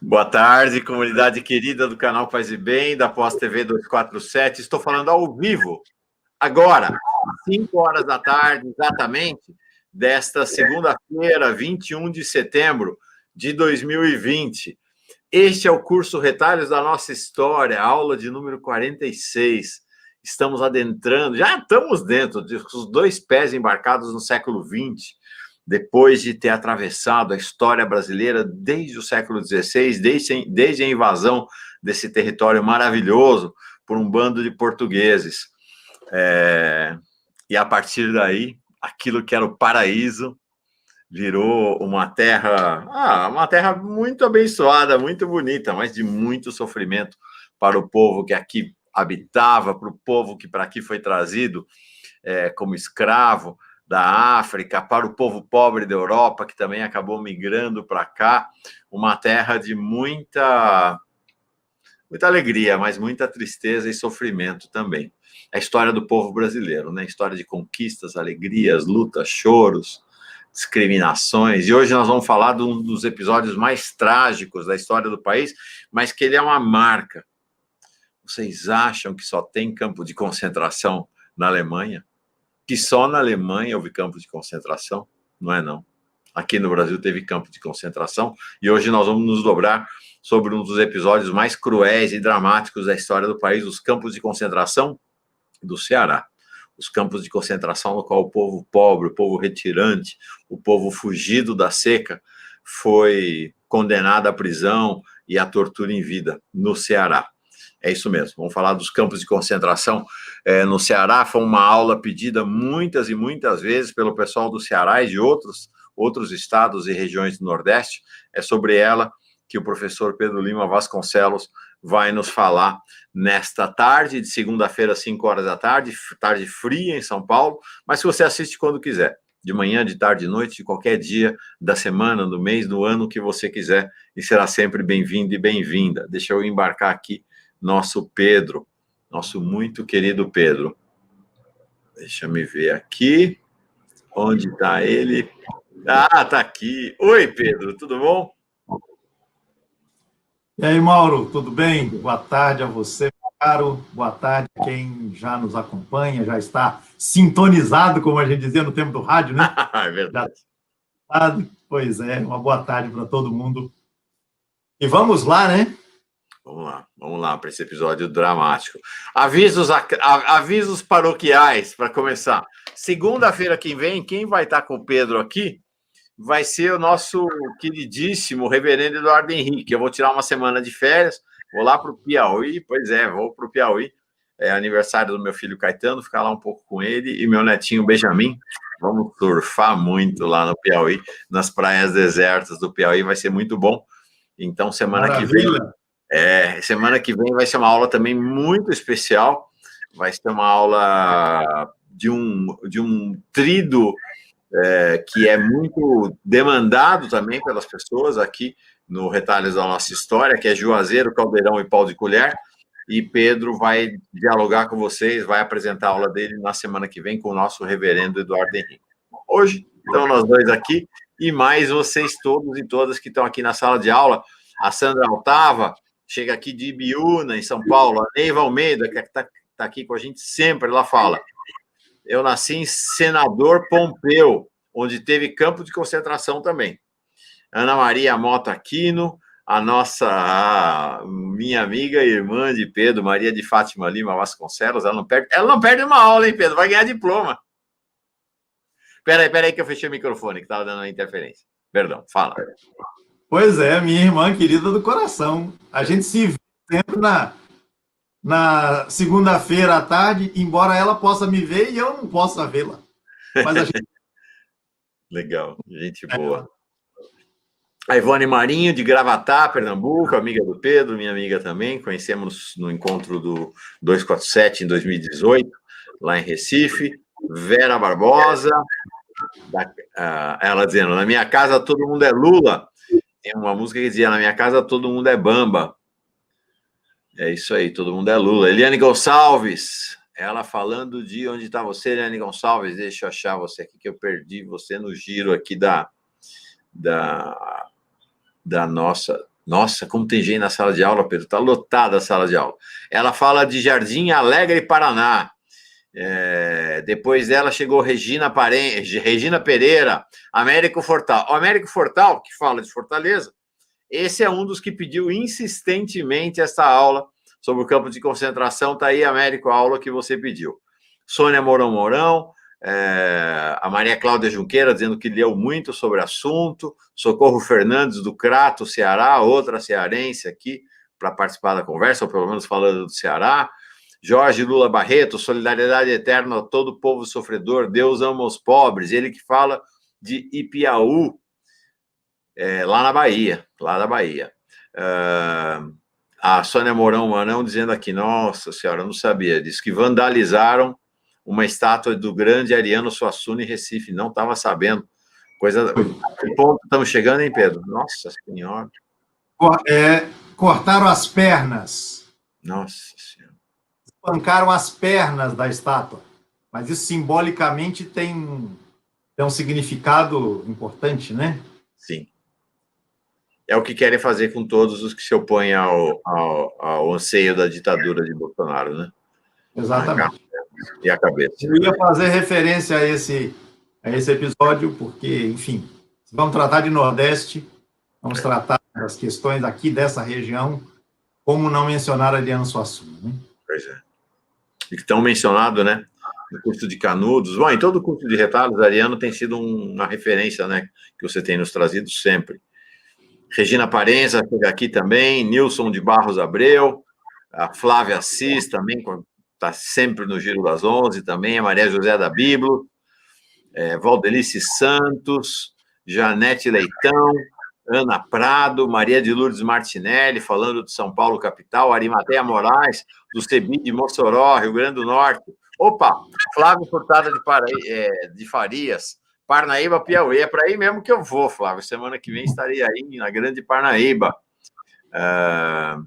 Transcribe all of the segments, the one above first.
Boa tarde, comunidade querida do canal Paz e Bem, da Pós TV 247. Estou falando ao vivo, agora, 5 horas da tarde, exatamente, desta segunda-feira, 21 de setembro de 2020. Este é o curso Retalhos da Nossa História, aula de número 46. Estamos adentrando, já estamos dentro, os dois pés embarcados no século XX, depois de ter atravessado a história brasileira desde o século XVI, desde a invasão desse território maravilhoso por um bando de portugueses. E a partir daí, aquilo que era o paraíso virou uma terra muito abençoada, muito bonita, mas de muito sofrimento para o povo que aqui habitava, para o povo que para aqui foi trazido como escravo da África, para o povo pobre da Europa, que também acabou migrando para cá, uma terra de muita alegria, mas muita tristeza e sofrimento também. A história do povo brasileiro, né? História de conquistas, alegrias, lutas, choros, discriminações. E hoje nós vamos falar de um dos episódios mais trágicos da história do país, mas que ele é uma marca. Vocês acham que só tem campo de concentração na Alemanha? Que só na Alemanha houve campo de concentração? Não é, não. Aqui no Brasil teve campo de concentração e hoje nós vamos nos dobrar sobre um dos episódios mais cruéis e dramáticos da história do país, os campos de concentração do Ceará. Os campos de concentração no qual o povo pobre, o povo retirante, o povo fugido da seca foi condenado à prisão e à tortura em vida no Ceará. É isso mesmo, vamos falar dos campos de concentração no Ceará. Foi uma aula pedida muitas e muitas vezes pelo pessoal do Ceará e de outros estados e regiões do Nordeste. É sobre ela que o professor Pedro Lima Vasconcelos vai nos falar nesta tarde de segunda-feira, 5 horas da tarde, tarde fria em São Paulo, mas se você assiste quando quiser, de manhã, de tarde, de noite, de qualquer dia da semana, do mês, do ano que você quiser, e será sempre bem-vindo e bem-vinda. Deixa eu embarcar aqui nosso Pedro, nosso muito querido Pedro. Deixa eu ver aqui. Onde está ele? Ah, está aqui. Oi, Pedro, tudo bom? E aí, Mauro, tudo bem? Boa tarde a você, caro. Boa tarde a quem já nos acompanha, já está sintonizado, como a gente dizia no tempo do rádio, né? É verdade. Pois é, uma boa tarde para todo mundo. E vamos lá, né? Vamos lá para esse episódio dramático. Avisos paroquiais, para começar. Segunda-feira que vem, quem vai estar com o Pedro aqui vai ser o nosso queridíssimo reverendo Eduardo Henrique. Eu vou tirar uma semana de férias, vou lá para o Piauí, vou para o Piauí. É aniversário do meu filho Caetano, ficar lá um pouco com ele, e meu netinho Benjamin. Vamos surfar muito lá no Piauí, nas praias desertas do Piauí, vai ser muito bom. Então, semana que vem vai ser uma aula também muito especial. Vai ser uma aula de um trido que é muito demandado também pelas pessoas aqui no Retalhos da Nossa História, que é Juazeiro, Caldeirão e Pau de Colher. E Pedro vai dialogar com vocês, vai apresentar a aula dele na semana que vem com o nosso reverendo Eduardo Henrique. Hoje, então, nós dois aqui, e mais vocês todos e todas que estão aqui na sala de aula. A Sandra Altava chega aqui de Ibiúna, em São Paulo. A Neiva Almeida, que está aqui com a gente sempre, ela fala: eu nasci em Senador Pompeu, onde teve campo de concentração também. Ana Maria Mota Aquino, minha amiga e irmã de Pedro, Maria de Fátima Lima Vasconcelos, ela não perde uma aula, hein, Pedro? Vai ganhar diploma. Peraí que eu fechei o microfone, que estava dando uma interferência. Perdão, fala. Pois é, minha irmã querida do coração. A gente se vê sempre na segunda-feira à tarde, embora ela possa me ver e eu não possa vê-la. Mas a gente... Legal, gente boa. A Ivone Marinho, de Gravatá, Pernambuco, amiga do Pedro, minha amiga também. Conhecemos no encontro do 247 em 2018, lá em Recife. Vera Barbosa, ela dizendo: na minha casa todo mundo é Lula. Tem uma música que dizia: na minha casa todo mundo é Bamba. É isso aí, todo mundo é Lula. Eliane Gonçalves, ela falando de onde está você, Eliane Gonçalves. Deixa eu achar você aqui, que eu perdi você no giro aqui da nossa... Nossa, como tem gente na sala de aula, Pedro, está lotada a sala de aula. Ela fala de Jardim Alegre, Paraná. Depois dela chegou Regina Pereira, Américo Fortal. O Américo Fortal, que fala de Fortaleza, esse é um dos que pediu insistentemente essa aula sobre o campo de concentração. Está aí, Américo, a aula que você pediu. Sônia Mourão, a Maria Cláudia Junqueira, dizendo que leu muito sobre o assunto. Socorro Fernandes, do Crato, Ceará, outra cearense aqui, para participar da conversa, ou pelo menos falando do Ceará. Jorge Lula Barreto, solidariedade eterna a todo o povo sofredor, Deus ama os pobres. Ele que fala de Ipiaú, lá na Bahia, a Sônia Mourão dizendo aqui, nossa senhora, eu não sabia, diz que vandalizaram uma estátua do grande Ariano Suassuna em Recife, não estava sabendo. Que ponto estamos chegando, hein, Pedro? Nossa senhora. Cortaram as pernas. Nossa senhora. Espancaram as pernas da estátua. Mas isso simbolicamente tem um significado importante, né? Sim. É o que querem fazer com todos os que se opõem ao anseio da ditadura de Bolsonaro, né? Exatamente. E a cabeça. Eu ia fazer referência a esse episódio, porque, enfim, vamos tratar de Nordeste, vamos tratar das questões aqui dessa região, como não mencionar Ariano Suassuna, né? Pois é. E que estão mencionados, né? No curso de Canudos. Bom, em todo o curso de retalhos, Ariano tem sido uma referência, né? Que você tem nos trazido sempre. Regina Parenza chega aqui também, Nilson de Barros Abreu, a Flávia Assis também, está sempre no Giro das 11 também, a Maria José da Biblo, Valdelice Santos, Janete Leitão, Ana Prado, Maria de Lourdes Martinelli, falando de São Paulo, capital, Arimateia Moraes, do CEBI de Mossoró, Rio Grande do Norte. Opa, Flávio Furtado de Farias, Parnaíba, Piauí. É para aí mesmo que eu vou, Flávio. Semana que vem estarei aí na Grande Parnaíba. A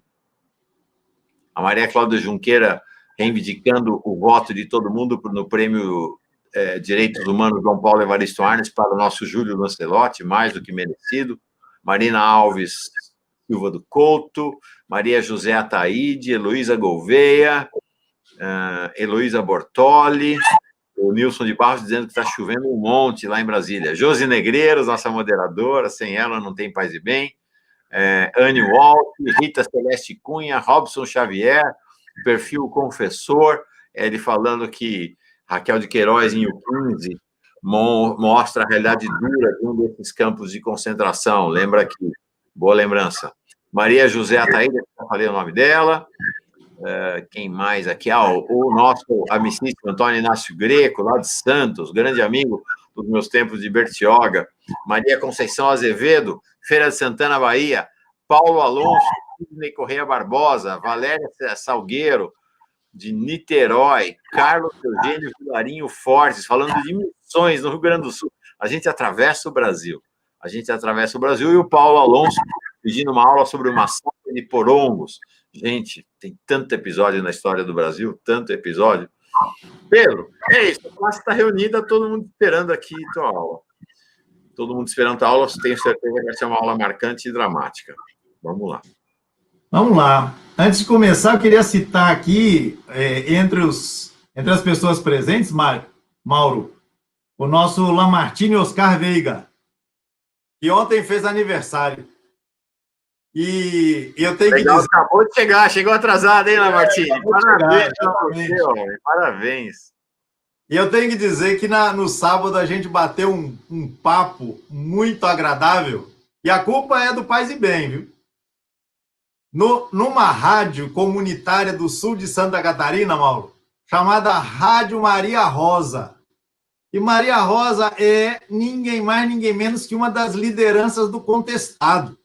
Maria Cláudia Junqueira reivindicando o voto de todo mundo no Prêmio Direitos Humanos João Paulo Evaristo Arnes para o nosso Júlio Lancelotti, mais do que merecido. Marina Alves Silva do Couto, Maria José Ataíde, Heloísa Gouveia, Heloísa Bortoli, o Nilson de Barros dizendo que está chovendo um monte lá em Brasília. Josi Negreiros, nossa moderadora, sem ela não tem paz e bem. Anne Walt, Rita Celeste Cunha, Robson Xavier, perfil Confessor, ele falando que Raquel de Queiroz, em U15, mostra a realidade dura de um desses campos de concentração. Lembra aqui, boa lembrança. Maria José Ataída, já falei o nome dela. Quem mais aqui? O nosso amicíssimo Antônio Inácio Greco, lá de Santos, grande amigo dos meus tempos de Bertioga. Maria Conceição Azevedo, Feira de Santana, Bahia. Paulo Alonso, Sidney Correia Barbosa, Valéria Salgueiro, de Niterói. Carlos Eugênio Vilarinho Fortes, falando de missões no Rio Grande do Sul. A gente atravessa o Brasil. E o Paulo Alonso pedindo uma aula sobre o massacre de Porongos. Gente, tem tanto episódio na história do Brasil, tanto episódio. Pedro, é isso, a classe está reunida, todo mundo esperando aqui tua aula. Todo mundo esperando tua aula, tenho certeza que vai ser uma aula marcante e dramática. Vamos lá. Vamos lá. Antes de começar, eu queria citar aqui, entre as pessoas presentes, Mauro, o nosso Lamartine Oscar Veiga, que ontem fez aniversário. E eu tenho Legal, que dizer... Acabou de chegar, chegou atrasado, hein, Lamartine? Parabéns para você, homem. Parabéns. E eu tenho que dizer que no sábado a gente bateu um papo muito agradável, e a culpa é do Paz e Bem, viu? Numa rádio comunitária do sul de Santa Catarina, Mauro, chamada Rádio Maria Rosa. E Maria Rosa é ninguém mais, ninguém menos que uma das lideranças do Contestado.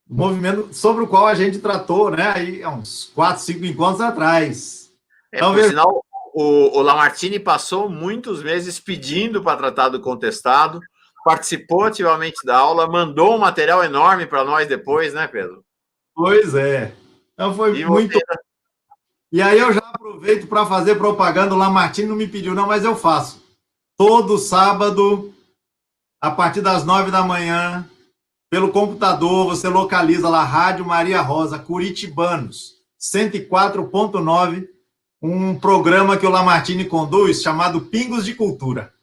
Movimento sobre o qual a gente tratou, né, aí há uns 4, 5 encontros atrás. Então, por sinal, o Lamartine passou muitos meses pedindo para tratar do Contestado, participou ativamente da aula, mandou um material enorme para nós depois, né, Pedro? Pois é. Então foi muito... E aí eu já aproveito para fazer propaganda, o Lamartine não me pediu não, mas eu faço. Todo sábado, a partir das 9 da manhã, pelo computador, você localiza lá Rádio Maria Rosa, Curitibanos, 104.9, um programa que o Lamartine conduz chamado Pingos de Cultura,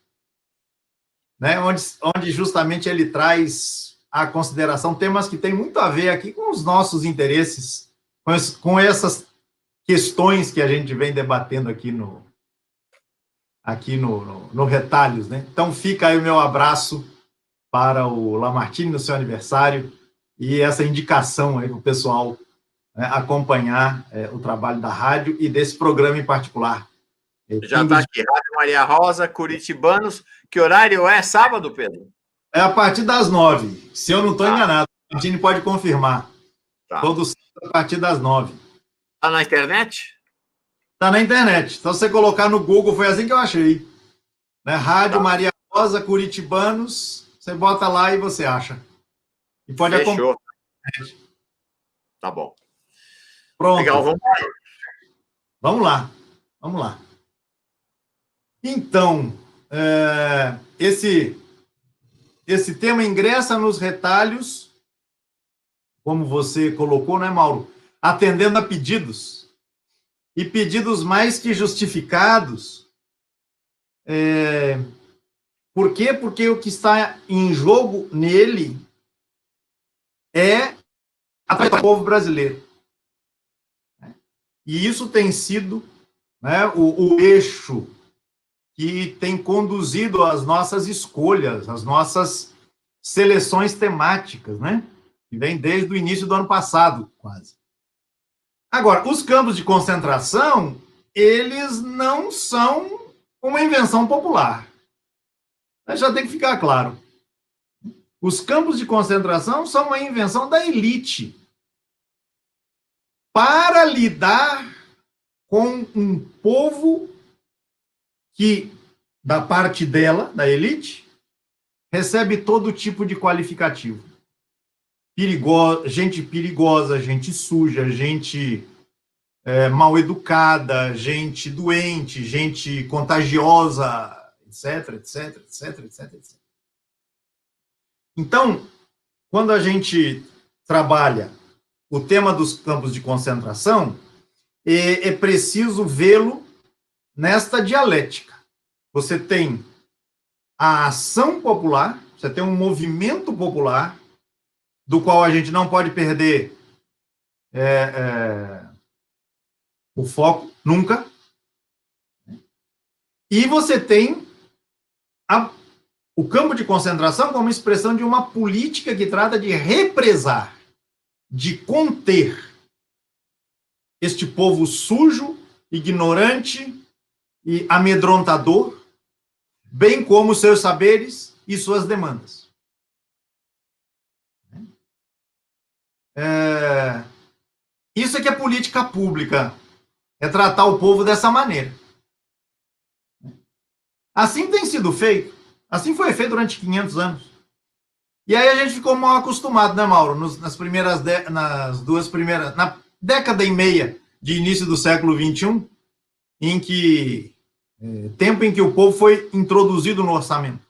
né? Onde justamente ele traz à consideração temas que têm muito a ver aqui com os nossos interesses, com essas questões que a gente vem debatendo aqui no Retalhos, né? Então fica aí o meu abraço para o Lamartine no seu aniversário e essa indicação aí para o pessoal, né, acompanhar o trabalho da rádio e desse programa em particular. Já está aqui, Rádio Maria Rosa, Curitibanos. Que horário é? Sábado, Pedro? É a partir das 9, se eu não estou enganado. A Lamartine pode confirmar. Tá. Todo sábado a partir das 9. Está na internet? Está na internet. Então, se você colocar no Google, foi assim que eu achei. Né? Rádio Maria Rosa, Curitibanos, você bota lá e você acha. E pode acompanhar. Tá bom. Pronto. Legal, vamos lá. Então, esse tema ingressa nos retalhos, como você colocou, né, Mauro? Atendendo a pedidos. E pedidos mais que justificados. Por quê? Porque o que está em jogo nele é a trajetória do povo brasileiro. E isso tem sido, né, o eixo que tem conduzido as nossas escolhas, as nossas seleções temáticas, né? Que vem desde o início do ano passado, quase. Agora, os campos de concentração, eles não são uma invenção popular. Já tem que ficar claro. Os campos de concentração são uma invenção da elite para lidar com um povo que, da parte dela, da elite, recebe todo tipo de qualificativo. Gente perigosa, gente suja, gente mal educada, gente doente, gente contagiosa, etc. Então, quando a gente trabalha o tema dos campos de concentração, é preciso vê-lo nesta dialética. Você tem a ação popular, você tem um movimento popular, do qual a gente não pode perder o foco, nunca. E você tem o campo de concentração como expressão de uma política que trata de represar, de conter este povo sujo, ignorante e amedrontador, bem como seus saberes e suas demandas. Isso é que é política pública, é tratar o povo dessa maneira. Assim tem sido feito, assim foi feito durante 500 anos. E aí a gente ficou mal acostumado, né, Mauro? Na década e meia de início do século XXI, tempo em que o povo foi introduzido no orçamento.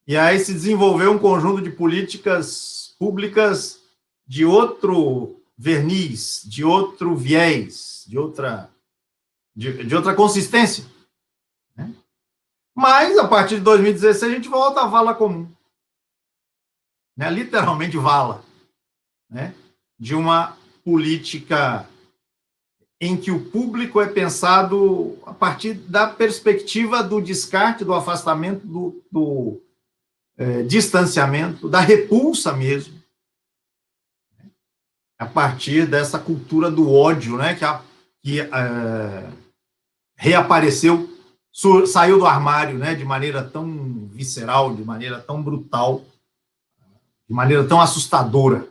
E aí se desenvolveu um conjunto de políticas públicas de outro verniz, de outro viés, de outra consistência. Né? Mas, a partir de 2016, a gente volta à vala comum. Né? Literalmente vala. Né? De uma política em que o público é pensado a partir da perspectiva do descarte, do afastamento, do distanciamento, da repulsa mesmo, a partir dessa cultura do ódio, né, que reapareceu, saiu do armário, né, de maneira tão visceral, de maneira tão brutal, de maneira tão assustadora.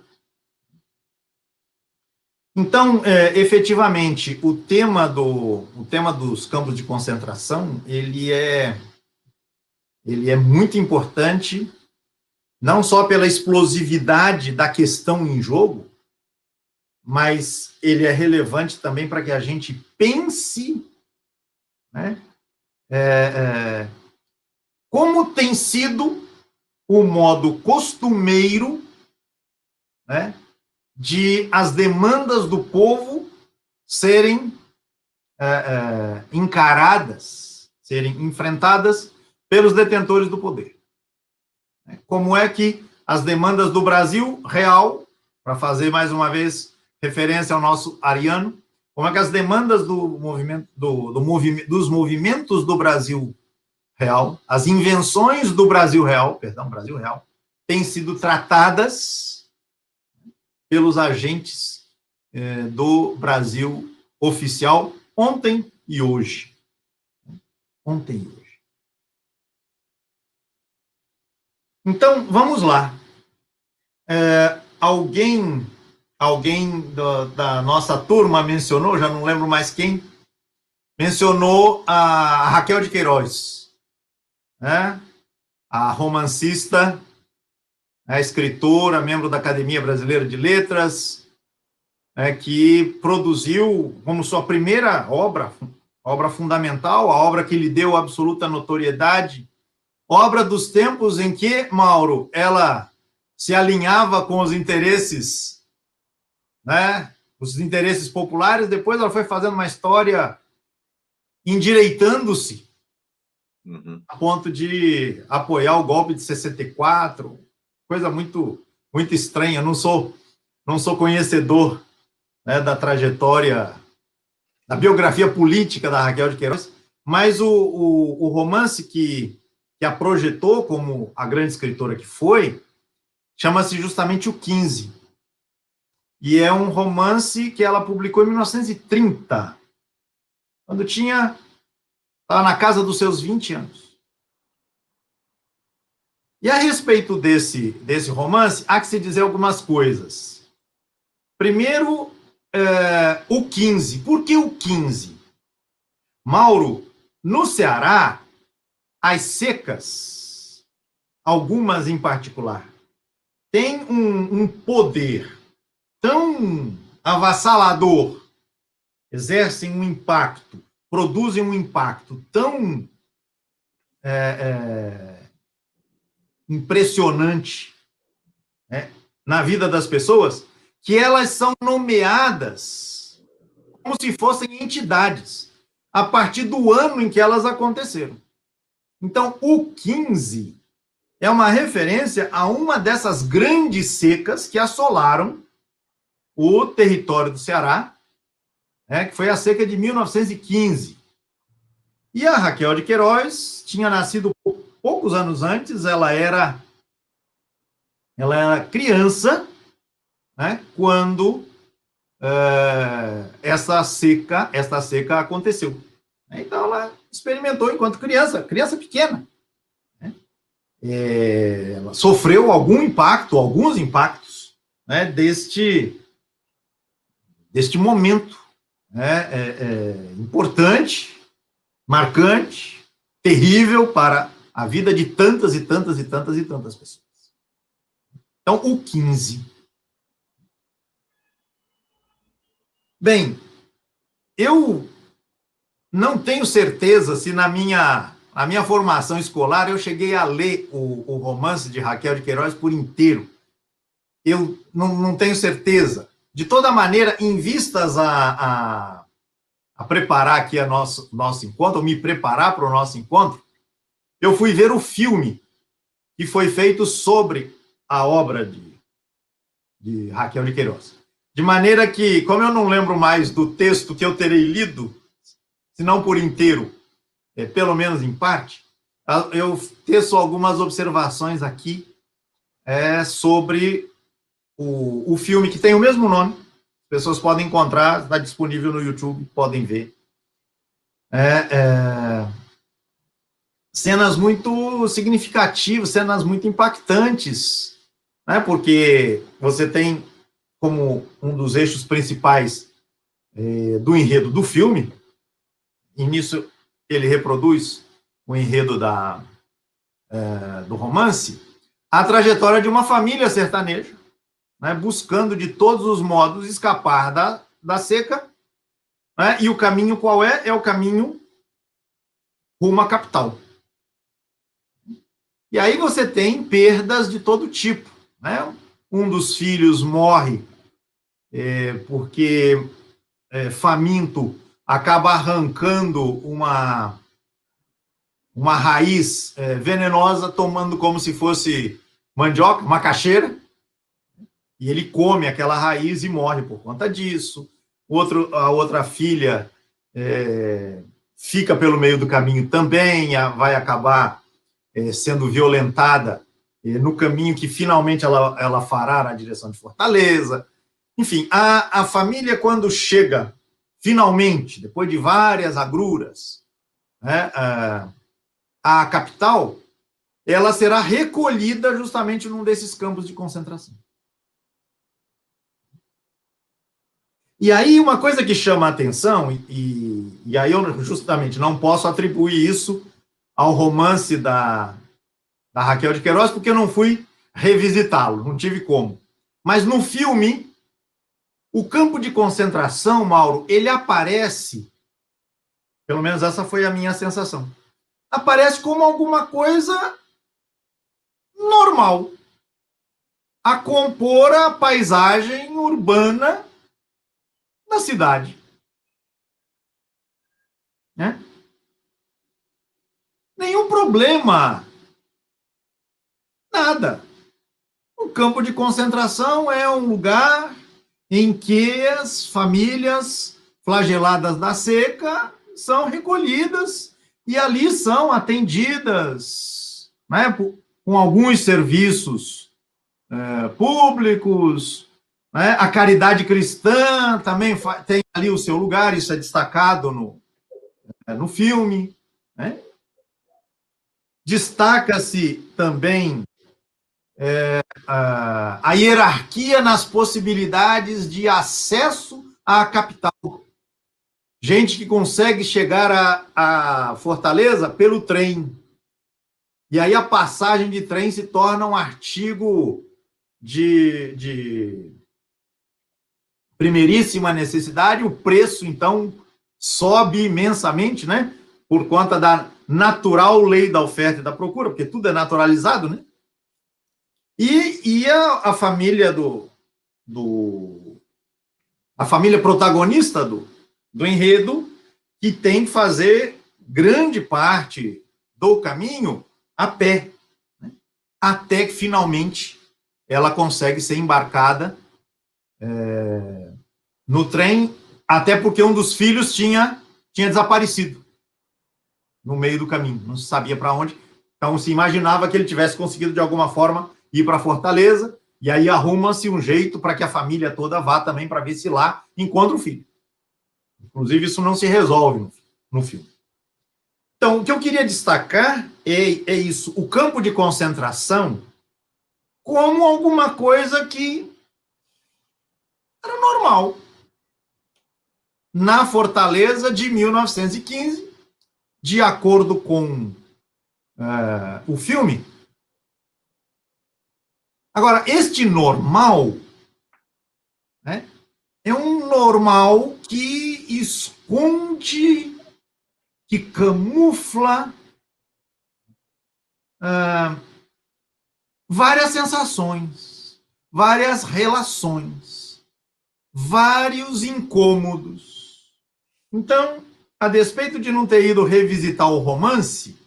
Então, efetivamente, o tema dos campos de concentração, ele é muito importante, não só pela explosividade da questão em jogo, mas ele é relevante também para que a gente pense, né, como tem sido o modo costumeiro, né, de as demandas do povo serem encaradas, serem enfrentadas pelos detentores do poder. Como é que as demandas do Brasil real, para fazer mais uma vez referência ao nosso Ariano, como é que as demandas dos movimentos do Brasil real, as invenções do Brasil real, têm sido tratadas pelos agentes do Brasil oficial ontem e hoje. Ontem e hoje. Então, vamos lá. Alguém da nossa turma mencionou, já não lembro mais quem, mencionou a Raquel de Queiroz, né? A romancista, a escritora, membro da Academia Brasileira de Letras, que produziu como sua primeira obra fundamental, a obra que lhe deu absoluta notoriedade, obra dos tempos em que, Mauro, ela se alinhava com os interesses, né, os interesses populares. Depois ela foi fazendo uma história endireitando-se, a ponto de apoiar o golpe de 64, coisa muito, muito estranha. Eu não sou conhecedor, né, da trajetória, da biografia política da Raquel de Queiroz, mas o romance que a projetou como a grande escritora que foi, chama-se justamente O 15. E é um romance que ela publicou em 1930, quando estava na casa dos seus 20 anos. E a respeito desse romance, há que se dizer algumas coisas. Primeiro, o 15. Por que o 15? Mauro, no Ceará, as secas, algumas em particular, têm um poder tão avassalador, exercem um impacto, produzem um impacto tão impressionante, né, na vida das pessoas, que elas são nomeadas como se fossem entidades, a partir do ano em que elas aconteceram. Então, o 15 é uma referência a uma dessas grandes secas que assolaram o território do Ceará, que foi a seca de 1915. E a Raquel de Queiroz tinha nascido poucos anos antes, ela era criança, né, quando essa seca aconteceu. Então, ela experimentou enquanto criança pequena. Ela sofreu alguns impactos, né, deste momento, né, importante, marcante, terrível para a vida de tantas e tantas e tantas e tantas pessoas. Então, o 15. Bem, eu não tenho certeza se na minha formação escolar eu cheguei a ler o romance de Raquel de Queiroz por inteiro. Eu não tenho certeza. De toda maneira, em vistas a preparar aqui nosso encontro, ou me preparar para o nosso encontro, eu fui ver o filme que foi feito sobre a obra de Raquel de Queiroz. De maneira que, como eu não lembro mais do texto que eu terei lido, se não por inteiro, pelo menos em parte, eu teço algumas observações aqui sobre o filme, que tem o mesmo nome. As pessoas podem encontrar, está disponível no YouTube, podem ver. Cenas muito significativas, cenas muito impactantes, né? Porque você tem como um dos eixos principais do enredo do filme, e nisso ele reproduz o enredo do romance, a trajetória de uma família sertaneja, né, buscando de todos os modos escapar da seca, né, e o caminho qual é? É o caminho rumo à capital. E aí você tem perdas de todo tipo, né? Um dos filhos morre porque faminto acaba arrancando uma raiz venenosa, tomando como se fosse mandioca, macaxeira, e ele come aquela raiz e morre por conta disso. A outra filha fica pelo meio do caminho também, vai acabar sendo violentada no caminho que finalmente ela fará na direção de Fortaleza. Enfim, a família, quando chega, finalmente, depois de várias agruras, né, à capital, ela será recolhida justamente num desses campos de concentração. E aí, uma coisa que chama a atenção, e aí eu justamente não posso atribuir isso ao romance da Raquel de Queiroz, porque eu não fui revisitá-lo, não tive como. Mas no filme, o campo de concentração, Mauro, ele aparece, pelo menos essa foi a minha sensação, aparece como alguma coisa normal, a compor a paisagem urbana da cidade. Né? Nenhum problema, nada. O campo de concentração é um lugar em que as famílias flageladas da seca são recolhidas e ali são atendidas, né, com alguns serviços públicos, né? A caridade cristã também tem ali o seu lugar, isso é destacado no filme. Né? Destaca-se também a hierarquia nas possibilidades de acesso à capital. Gente que consegue chegar a Fortaleza pelo trem. E aí a passagem de trem se torna um artigo de primeiríssima necessidade, o preço, então, sobe imensamente, né? Por conta da natural lei da oferta e da procura, porque tudo é naturalizado, né? E a família a família protagonista do enredo, que tem que fazer grande parte do caminho a pé, né? Até que finalmente ela consegue ser embarcada no trem, até porque um dos filhos tinha desaparecido no meio do caminho, não se sabia para onde, então se imaginava que ele tivesse conseguido de alguma forma ir para Fortaleza, e aí arruma-se um jeito para que a família toda vá também para ver se lá encontra o filho. Inclusive, isso não se resolve no filme. Então, o que eu queria destacar é isso, o campo de concentração como alguma coisa que era normal. Na Fortaleza de 1915, de acordo com o filme. Agora, este normal, né, é um normal que esconde, que camufla várias sensações, várias relações, vários incômodos. Então, a despeito de não ter ido revisitar o romance,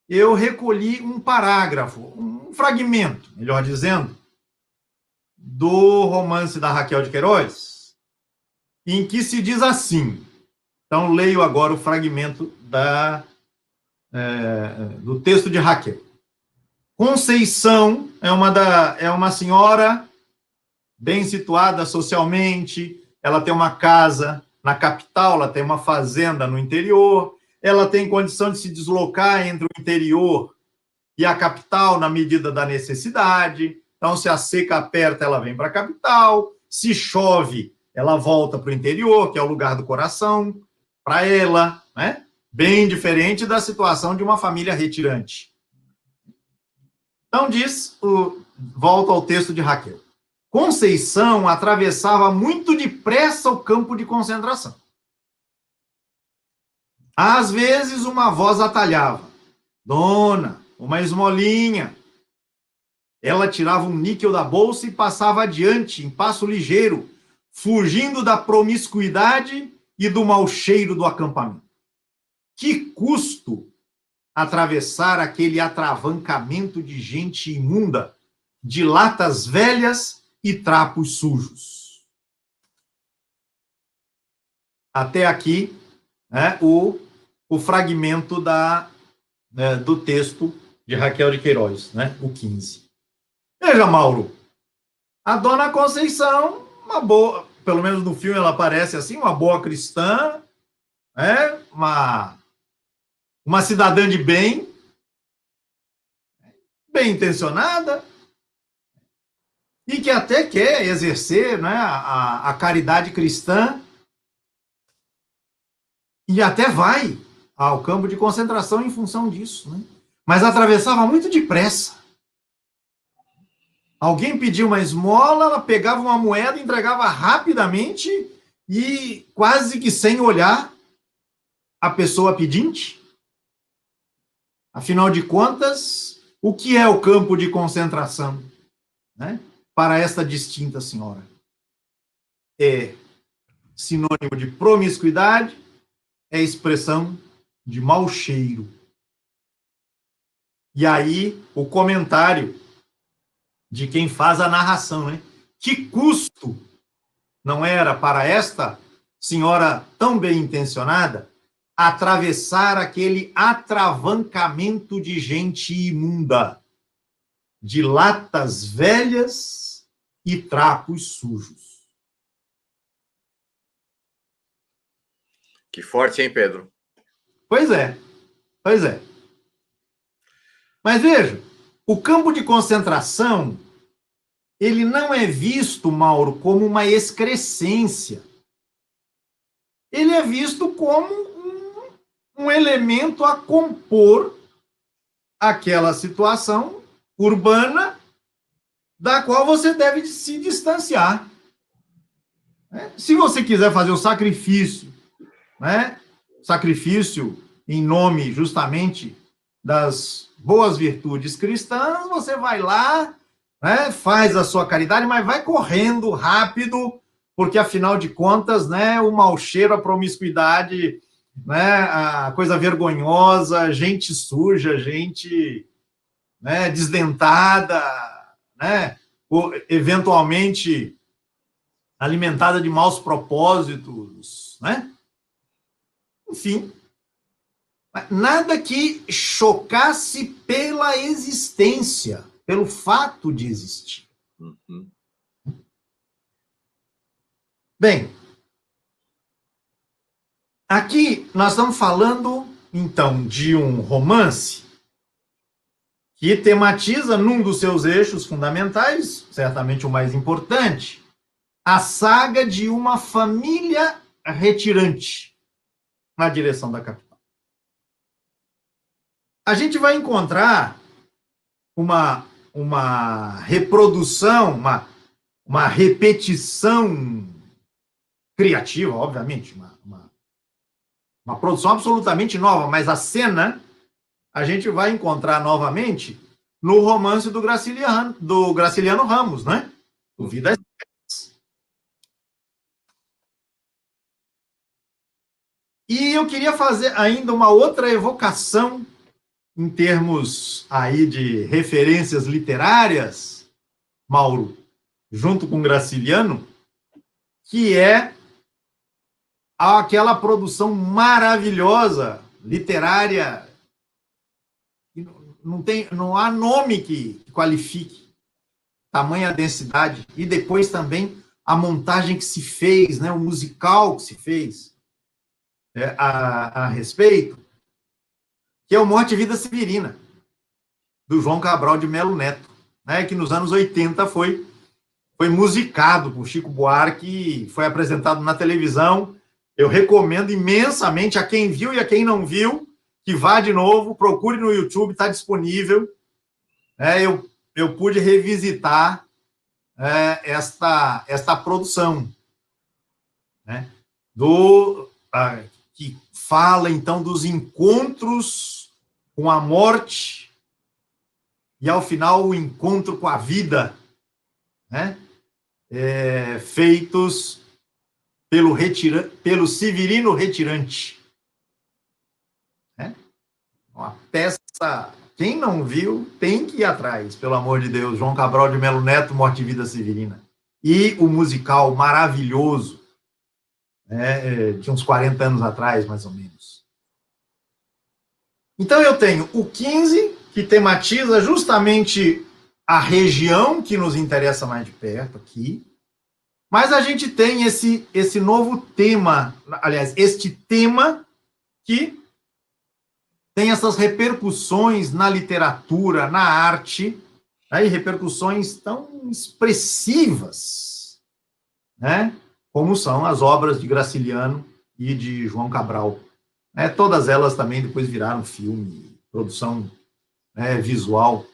eu recolhi um parágrafo, um fragmento, melhor dizendo, do romance da Raquel de Queiroz, em que se diz assim. Então, leio agora o fragmento do texto de Raquel. Conceição é uma senhora bem situada socialmente, ela tem uma casa na capital, ela tem uma fazenda no interior, ela tem condição de se deslocar entre o interior e a capital na medida da necessidade. Então, se a seca aperta, ela vem para a capital, se chove, ela volta para o interior, que é o lugar do coração, para ela, né? Bem diferente da situação de uma família retirante. Então, volta ao texto de Raquel. Conceição atravessava muito depressa o campo de concentração. Às vezes, uma voz atalhava. Dona, uma esmolinha. Ela tirava um níquel da bolsa e passava adiante, em passo ligeiro, fugindo da promiscuidade e do mau cheiro do acampamento. Que custo atravessar aquele atravancamento de gente imunda, de latas velhas e trapos sujos. Até aqui, né, o fragmento do texto de Raquel de Queiroz, né, o 15. Veja, Mauro, a Dona Conceição, uma boa, pelo menos no filme ela aparece assim, uma boa cristã, né, uma cidadã de bem intencionada, e que até quer exercer, né, a caridade cristã, e até vai ao campo de concentração em função disso, né? Mas atravessava muito depressa. Alguém pediu uma esmola, ela pegava uma moeda, entregava rapidamente e quase que sem olhar a pessoa pedinte. Afinal de contas, o que é o campo de concentração, né, para esta distinta senhora? É sinônimo de promiscuidade, é expressão de mau cheiro. E aí, o comentário de quem faz a narração, né? Que custo não era para esta senhora tão bem intencionada atravessar aquele atravancamento de gente imunda, de latas velhas e trapos sujos. Que forte, hein, Pedro? Pois é, pois é. Mas veja, o campo de concentração, ele não é visto, Mauro, como uma excrescência. Ele é visto como um elemento a compor aquela situação urbana da qual você deve se distanciar. Se você quiser fazer o sacrifício, né? Sacrifício em nome justamente das boas virtudes cristãs, você vai lá, né, faz a sua caridade, mas vai correndo rápido, porque afinal de contas, né, o mau cheiro, a promiscuidade, né, a coisa vergonhosa, gente suja, gente, né, desdentada, né, ou, eventualmente alimentada de maus propósitos, né? Enfim, nada que chocasse pela existência, pelo fato de existir. Uhum. Bem, aqui nós estamos falando, então, de um romance que tematiza num dos seus eixos fundamentais, certamente o mais importante, a saga de uma família retirante na direção da capital. A gente vai encontrar uma reprodução, uma repetição criativa, obviamente, uma produção absolutamente nova, mas a cena a gente vai encontrar novamente no romance do Graciliano Ramos, né? O Vidas Secretas. E eu queria fazer ainda uma outra evocação em termos aí de referências literárias, Mauro, junto com Graciliano, que é aquela produção maravilhosa, literária, não há nome que qualifique tamanha densidade, e depois também a montagem que se fez, né, o musical que se fez a respeito, que é o Morte e Vida Severina, do João Cabral de Melo Neto, né, que nos anos 80 foi musicado por Chico Buarque, foi apresentado na televisão. Eu recomendo imensamente a quem viu e a quem não viu, que vá de novo, procure no YouTube, está disponível. Eu pude revisitar esta produção, né, que fala, então, dos encontros com a morte e, ao final, o encontro com a vida, né? Feitos pelo Severino Retirante. Né? Uma peça, quem não viu, tem que ir atrás, pelo amor de Deus. João Cabral de Melo Neto, Morte e Vida Severina. E o musical maravilhoso, né, de uns 40 anos atrás, mais ou menos. Então eu tenho o 15, que tematiza justamente a região que nos interessa mais de perto aqui, mas a gente tem esse novo tema, aliás, este tema que tem essas repercussões na literatura, na arte, né, e repercussões tão expressivas, né, como são as obras de Graciliano e de João Cabral. Né, todas elas também depois viraram filme, produção, né, visual.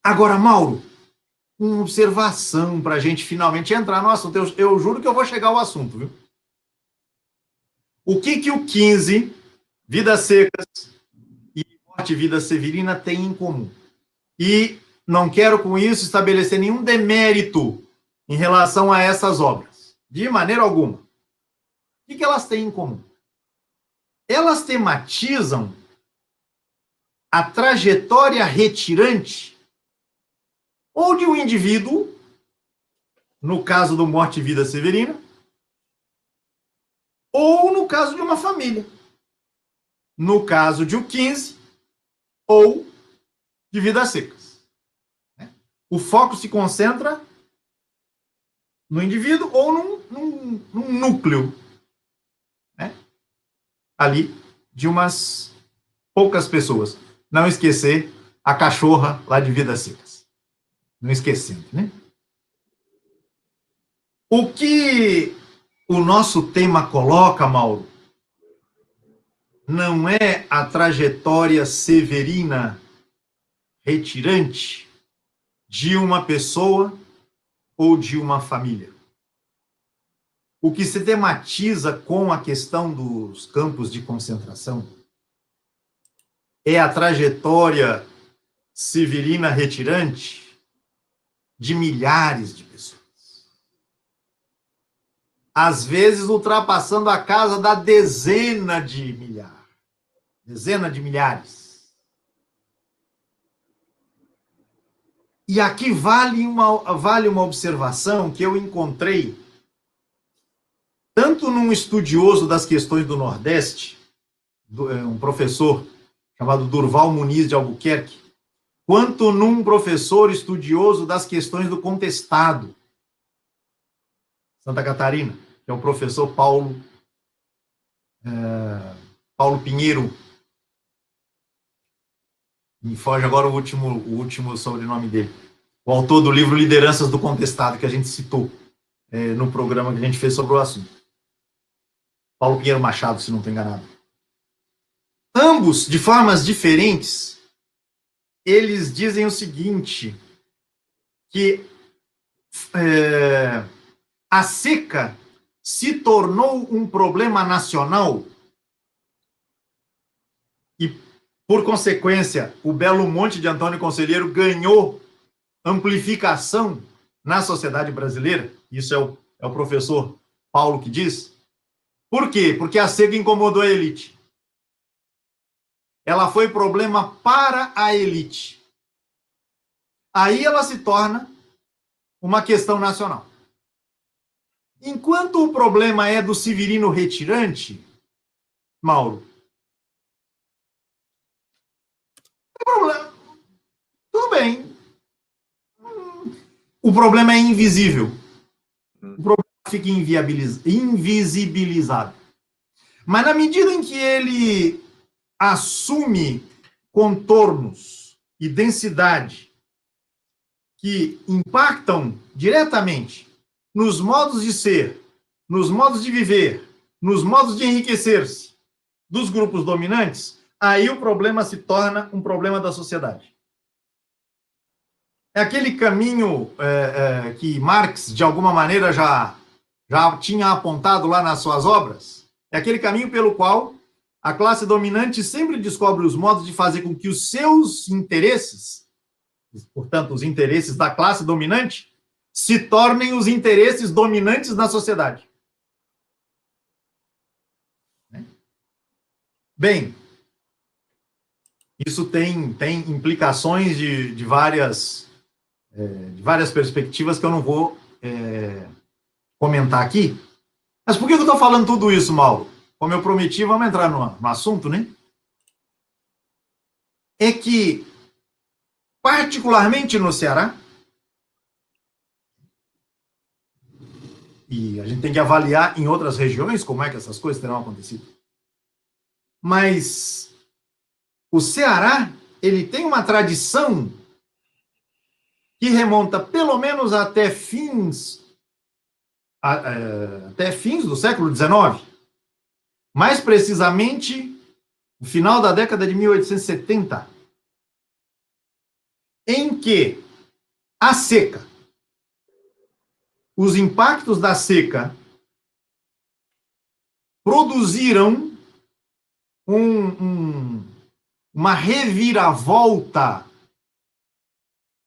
Agora, Mauro, uma observação para a gente finalmente entrar no assunto. Eu juro que eu vou chegar ao assunto, viu? O que o 15, Vidas Secas e Morte e Vida Severina têm em comum? E não quero com isso estabelecer nenhum demérito em relação a essas obras, de maneira alguma. O que elas têm em comum? Elas tematizam a trajetória retirante ou de um indivíduo, no caso do Morte e Vida Severina, ou no caso de uma família, no caso de o 15, ou de Vidas Secas. O foco se concentra no indivíduo ou num núcleo, né, ali de umas poucas pessoas. Não esquecer a cachorra lá de Vidas Secas. Não esquecendo, né? O que o nosso tema coloca, Mauro, não é a trajetória severina retirante de uma pessoa ou de uma família. O que se tematiza com a questão dos campos de concentração é a trajetória severina retirante de milhares de pessoas. Às vezes ultrapassando a casa da dezena de milhares. E aqui vale uma observação que eu encontrei tanto num estudioso das questões do Nordeste, um professor chamado Durval Muniz de Albuquerque, quanto num professor estudioso das questões do contestado, Santa Catarina, que é o professor Paulo Pinheiro. Me foge agora o último sobrenome dele. O autor do livro Lideranças do Contestado, que a gente citou no programa que a gente fez sobre o assunto. Paulo Pinheiro Machado, se não estou enganado. Ambos, de formas diferentes, eles dizem o seguinte, que a seca se tornou um problema nacional e, por consequência, o Belo Monte de Antônio Conselheiro ganhou amplificação na sociedade brasileira. Isso é o professor Paulo que diz. Por quê? Porque a seca incomodou a elite. Ela foi problema para a elite. Aí ela se torna uma questão nacional. Enquanto o problema é do severino retirante, Mauro, tudo bem. O problema é invisível. O problema fica invisibilizado. Mas na medida em que ele assume contornos e densidade que impactam diretamente nos modos de ser, nos modos de viver, nos modos de enriquecer-se dos grupos dominantes, aí o problema se torna um problema da sociedade. É aquele caminho que Marx, de alguma maneira, já tinha apontado lá nas suas obras. É aquele caminho pelo qual A classe dominante sempre descobre os modos de fazer com que os seus interesses, portanto, os interesses da classe dominante, se tornem os interesses dominantes na sociedade. Bem, isso tem implicações de várias perspectivas que eu não vou comentar aqui. Mas por que eu estou falando tudo isso, Mauro? Como eu prometi, vamos entrar no assunto, né? É que, particularmente no Ceará, e a gente tem que avaliar em outras regiões como é que essas coisas terão acontecido, mas o Ceará, ele tem uma tradição que remonta pelo menos até fins do século XIX, mais precisamente no final da década de 1870, em que a seca, os impactos da seca produziram uma reviravolta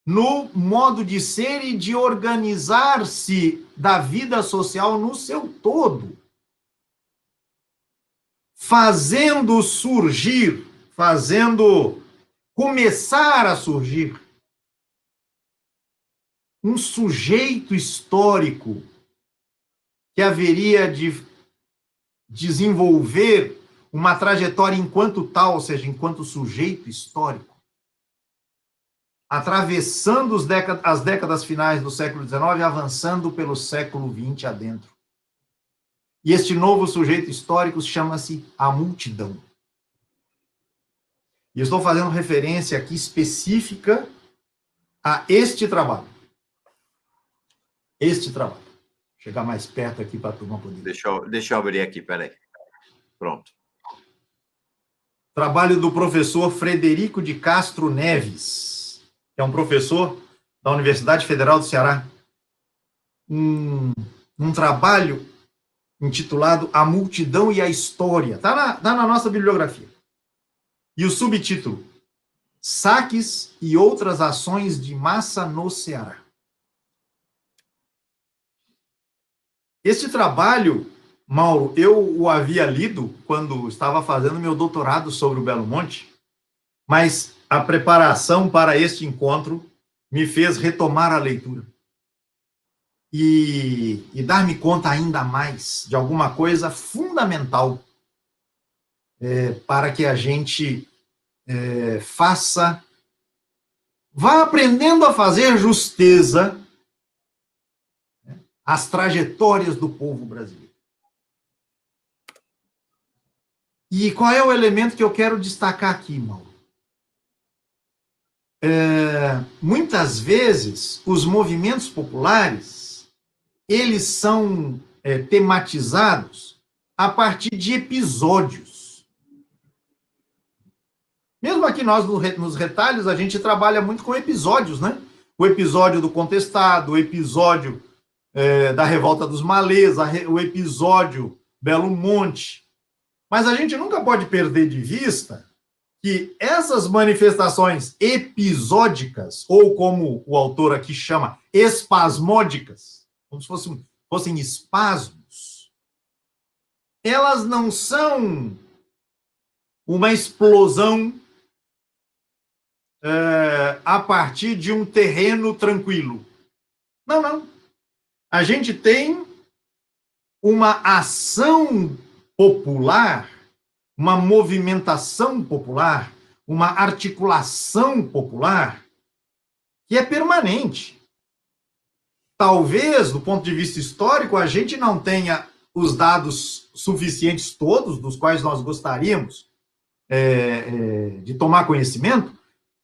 no modo de ser e de organizar-se da vida social no seu todo, fazendo começar a surgir um sujeito histórico que haveria de desenvolver uma trajetória enquanto tal, ou seja, enquanto sujeito histórico, atravessando as décadas finais do século XIX, avançando pelo século XX adentro. E este novo sujeito histórico chama-se a multidão. E eu estou fazendo referência aqui específica a este trabalho. Este trabalho. Vou chegar mais perto aqui para a turma poder. Deixa eu abrir aqui, peraí. Pronto. Trabalho do professor Frederico de Castro Neves, que é um professor da Universidade Federal do Ceará. Um trabalho intitulado A Multidão e a História. Está na nossa bibliografia. E o subtítulo: Saques e outras ações de massa no Ceará. Este trabalho, Mauro, eu o havia lido quando estava fazendo meu doutorado sobre o Belo Monte, mas a preparação para este encontro me fez retomar a leitura e dar-me conta ainda mais de alguma coisa fundamental para que a gente vá aprendendo a fazer justeza às trajetórias do povo brasileiro. E qual é o elemento que eu quero destacar aqui, Mauro? Muitas vezes, os movimentos populares, eles são tematizados a partir de episódios. Mesmo aqui nós, nos retalhos, a gente trabalha muito com episódios, né? O episódio do contestado, o episódio da revolta dos malês, o episódio Belo Monte. Mas a gente nunca pode perder de vista que essas manifestações episódicas, ou como o autor aqui chama, espasmódicas, como se fossem espasmos, elas não são uma explosão a partir de um terreno tranquilo. Não, não. A gente tem uma ação popular, uma movimentação popular, uma articulação popular que é permanente. Talvez, do ponto de vista histórico, a gente não tenha os dados suficientes todos, dos quais nós gostaríamos de tomar conhecimento,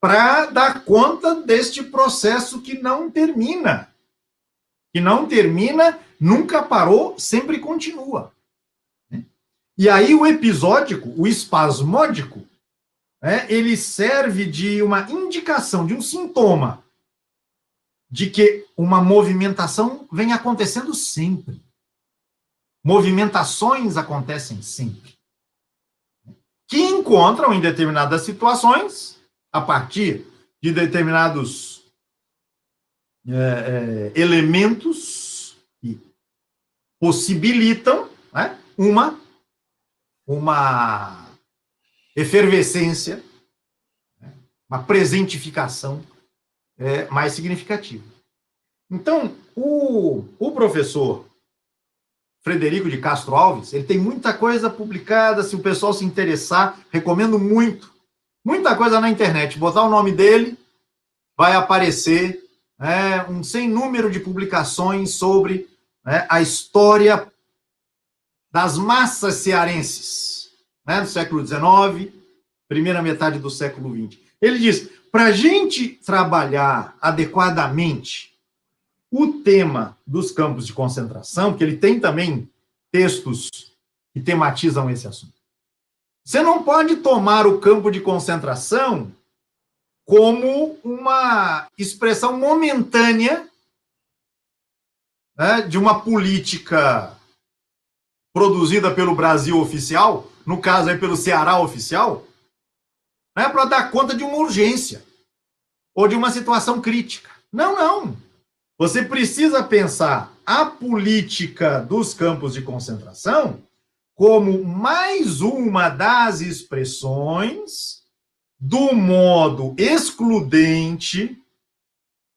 para dar conta deste processo que não termina. Que não termina, nunca parou, sempre continua. E aí o episódico, o espasmódico, ele serve de uma indicação, de um sintoma de que uma movimentação vem acontecendo sempre. Movimentações acontecem sempre. que encontram em determinadas situações, a partir de determinados elementos que possibilitam, né, uma efervescência, né, uma presentificação mais significativa. Então, o professor Frederico de Castro Alves, ele tem muita coisa publicada, se o pessoal se interessar, recomendo muito. Muita coisa na internet. Botar o nome dele, vai aparecer um sem número de publicações sobre a história das massas cearenses, do século XIX, primeira metade do século XX. Ele diz, para a gente trabalhar adequadamente o tema dos campos de concentração, que ele tem também textos que tematizam esse assunto. Você não pode tomar o campo de concentração como uma expressão momentânea de uma política produzida pelo Brasil oficial, no caso aí pelo Ceará oficial, para dar conta de uma urgência ou de uma situação crítica. Não, não. Você precisa pensar a política dos campos de concentração como mais uma das expressões do modo excludente,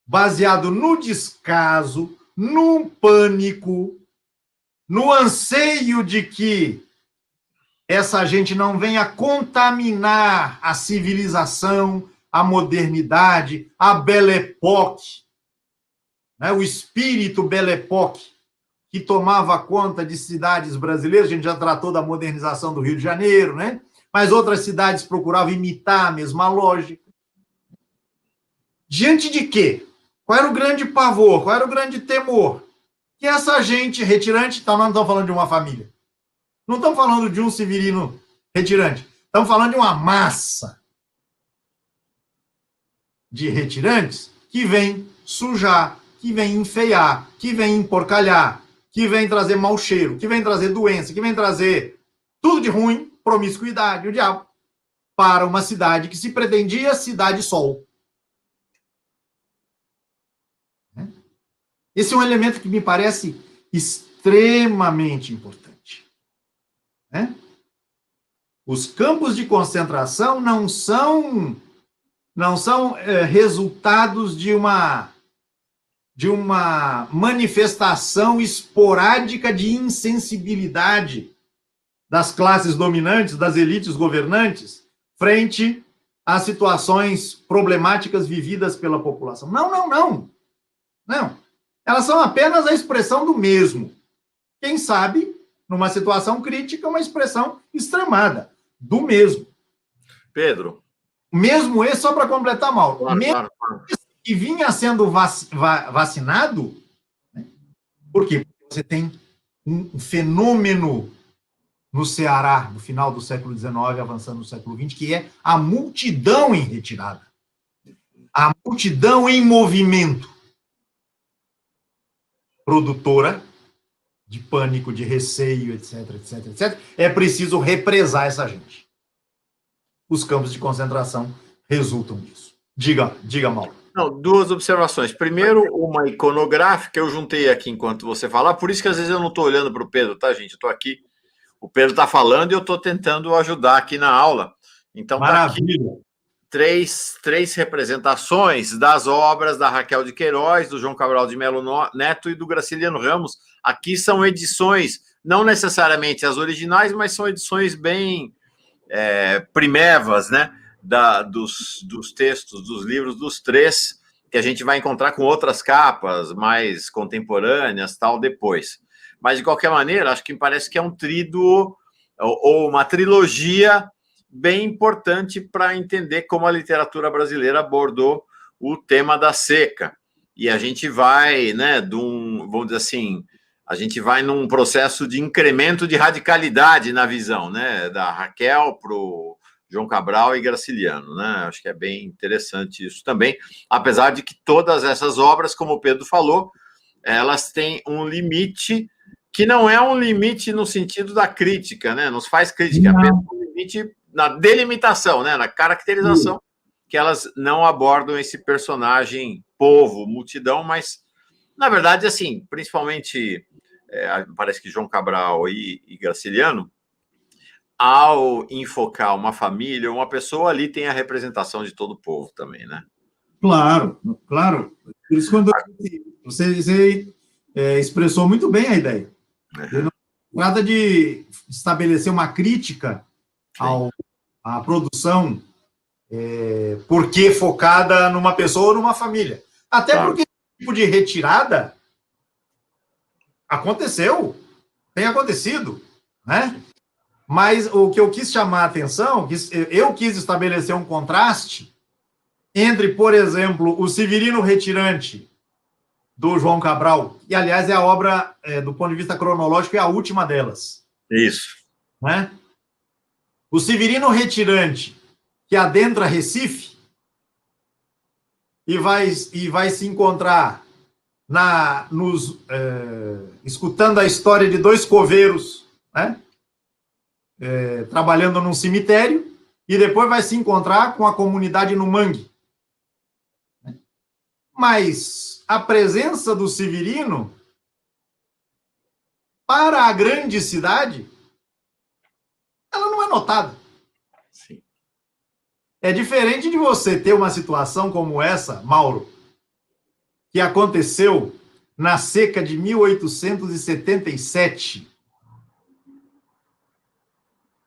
baseado no descaso, no pânico, no anseio de que essa gente não venha contaminar a civilização, a modernidade, a Belle Époque, o espírito Belle Époque, que tomava conta de cidades brasileiras. A gente já tratou da modernização do Rio de Janeiro, mas outras cidades procuravam imitar a mesma lógica. Diante de quê? Qual era o grande pavor? Qual era o grande temor? Que essa gente retirante, não estamos falando de uma família, não estamos falando de um severino retirante, estamos falando de uma massa de retirantes que vem sujar, que vem enfeiar, que vem emporcalhar, que vem trazer mau cheiro, que vem trazer doença, que vem trazer tudo de ruim, promiscuidade, o diabo, para uma cidade que se pretendia cidade-sol. Esse é um elemento que me parece extremamente importante. Os campos de concentração não são resultados de uma manifestação esporádica de insensibilidade das classes dominantes, das elites governantes, frente às situações problemáticas vividas pela população. Não. Elas são apenas a expressão do mesmo. Quem sabe, numa situação crítica, uma expressão extremada do mesmo. Pedro. Mesmo esse, só para completar, Mauro, claro. que vinha sendo vacinado, por quê? Porque você tem um fenômeno no Ceará, no final do século XIX, avançando no século XX, que é a multidão em retirada. A multidão em movimento. Produtora de pânico, de receio, etc. É preciso represar essa gente. Os campos de concentração resultam disso. Diga, Mauro. Não, duas observações. Primeiro, uma iconográfica, eu juntei aqui enquanto você fala, por isso que às vezes eu não estou olhando para o Pedro, tá, gente? Eu estou aqui, o Pedro está falando e eu estou tentando ajudar aqui na aula. Então, maravilha. Tá aqui três representações das obras da Raquel de Queiroz, do João Cabral de Melo Neto e do Graciliano Ramos. Aqui são edições, não necessariamente as originais, mas são edições bem primevas, dos textos, dos livros dos três, que a gente vai encontrar com outras capas mais contemporâneas, tal, depois. Mas, de qualquer maneira, acho que me parece que é um tríduo ou uma trilogia bem importante para entender como a literatura brasileira abordou o tema da seca. E a gente vai, vamos dizer assim, a gente vai num processo de incremento de radicalidade na visão, da Raquel para o João Cabral e Graciliano, Acho que é bem interessante isso também, apesar de que todas essas obras, como o Pedro falou, elas têm um limite que não é um limite no sentido da crítica, nos faz crítica, é apenas um limite na delimitação, né, na caracterização, que elas não abordam esse personagem povo, multidão, mas, na verdade, assim, principalmente, parece que João Cabral e Graciliano, ao enfocar uma família, uma pessoa, ali tem a representação de todo o povo também, né? Claro, claro. Por isso, quando você expressou muito bem a ideia. Não trata de estabelecer uma crítica à produção, porque focada numa pessoa ou numa família. Até porque esse tipo de retirada aconteceu, tem acontecido, né? Mas o que eu quis chamar a atenção, eu quis estabelecer um contraste entre, por exemplo, o Severino Retirante, do João Cabral, e, aliás, é a obra, do ponto de vista cronológico, é a última delas. Isso. Né? O Severino Retirante, que adentra Recife e vai se encontrar escutando a história de dois coveiros, né? Trabalhando num cemitério, e depois vai se encontrar com a comunidade no mangue. Mas a presença do Severino para a grande cidade, ela não é notada. Sim. É diferente de você ter uma situação como essa, Mauro, que aconteceu na seca de 1877,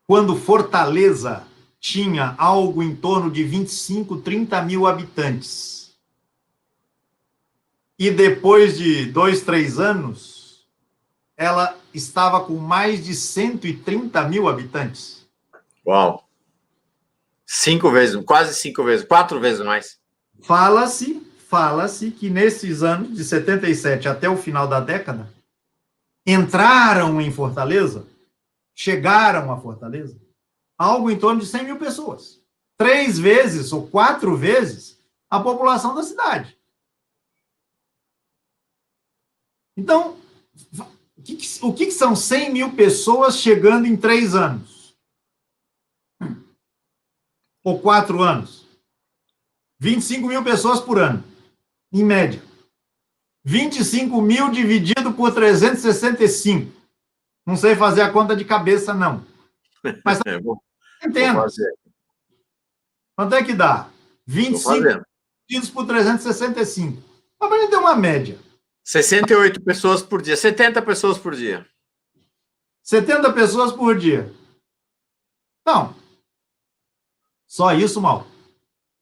quando Fortaleza tinha algo em torno de 25, 30 mil habitantes. E depois de 2, 3 anos, ela estava com mais de 130 mil habitantes. Uau! 5 vezes, quase 5 vezes, 4 vezes mais. Fala-se que nesses anos, de 77 até o final da década, entraram em Fortaleza, chegaram a Fortaleza, algo em torno de 100 mil pessoas. 3 vezes ou 4 vezes a população da cidade. Então, o que são 100 mil pessoas chegando em 3 anos? Ou 4 anos? 25 mil pessoas por ano, em média. 25 mil dividido por 365. Não sei fazer a conta de cabeça, não. Mas entenda. Quanto é que dá? 25 divididos por 365. Mas para a gente ter uma média. 68 pessoas por dia, 70 pessoas por dia. 70 pessoas por dia. Não. Só isso, Mauro.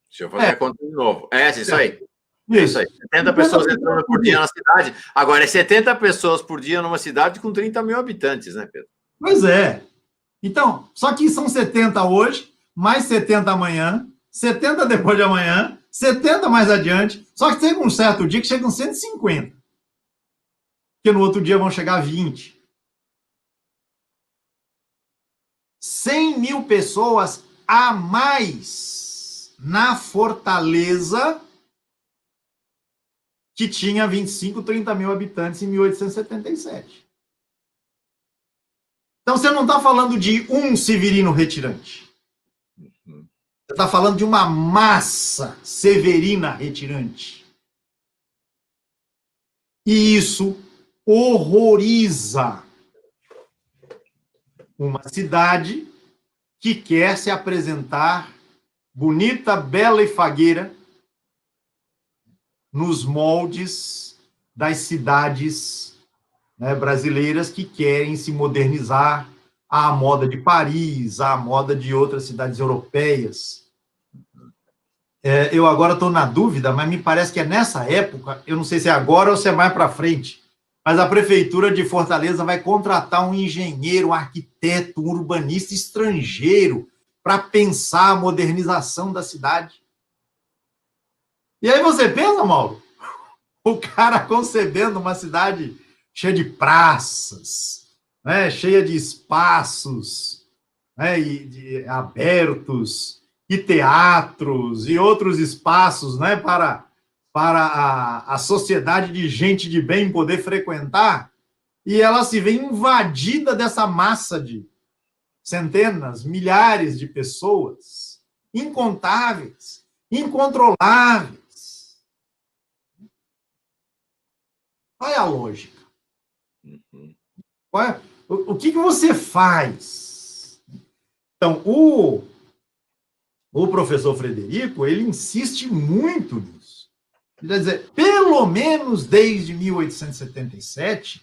Deixa eu fazer a conta de novo. Isso aí. Isso aí. 70 pessoas entrando por dia na cidade. Agora, é 70 pessoas por dia numa cidade com 30 mil habitantes, né, Pedro? Pois é. Então, só que são 70 hoje, mais 70 amanhã, 70 depois de amanhã, 70 mais adiante. Só que chega um certo dia que chegam 150. Porque no outro dia vão chegar 20. 100 mil pessoas a mais na Fortaleza, que tinha 25, 30 mil habitantes em 1877. Então, você não está falando de um Severino Retirante. Você está falando de uma massa severina retirante. E isso horroriza uma cidade que quer se apresentar bonita, bela e fagueira nos moldes das cidades, né, brasileiras que querem se modernizar à moda de Paris, à moda de outras cidades europeias. Eu agora estou na dúvida, mas me parece que é nessa época, eu não sei se é agora ou se é mais para frente, mas a Prefeitura de Fortaleza vai contratar um engenheiro, um arquiteto, um urbanista estrangeiro para pensar a modernização da cidade. E aí você pensa, Mauro, o cara concebendo uma cidade cheia de praças, né, cheia de espaços, né, abertos, e teatros, e outros espaços, né, para a sociedade de gente de bem poder frequentar, e ela se vê invadida dessa massa de centenas, milhares de pessoas, incontáveis, incontroláveis. Qual é a lógica? O que você faz? Então, o professor Frederico, ele insiste muito nisso. Ele vai dizer, pelo menos desde 1877,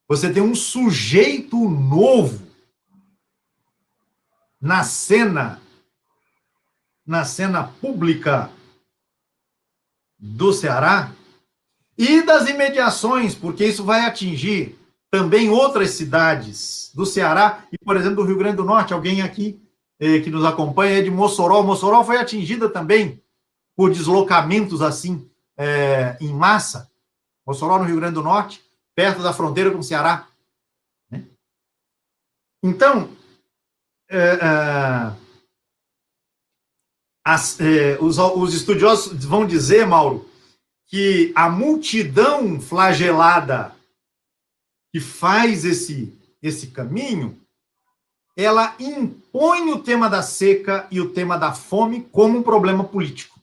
você tem um sujeito novo na cena pública do Ceará e das imediações, porque isso vai atingir também outras cidades do Ceará e, por exemplo, do Rio Grande do Norte. Alguém aqui que nos acompanha é de Mossoró. Mossoró foi atingida também por deslocamentos assim em massa. Mossoró, no Rio Grande do Norte, perto da fronteira com o Ceará. Então, os estudiosos vão dizer, Mauro, que a multidão flagelada que faz esse caminho, ela impõe o tema da seca e o tema da fome como um problema político.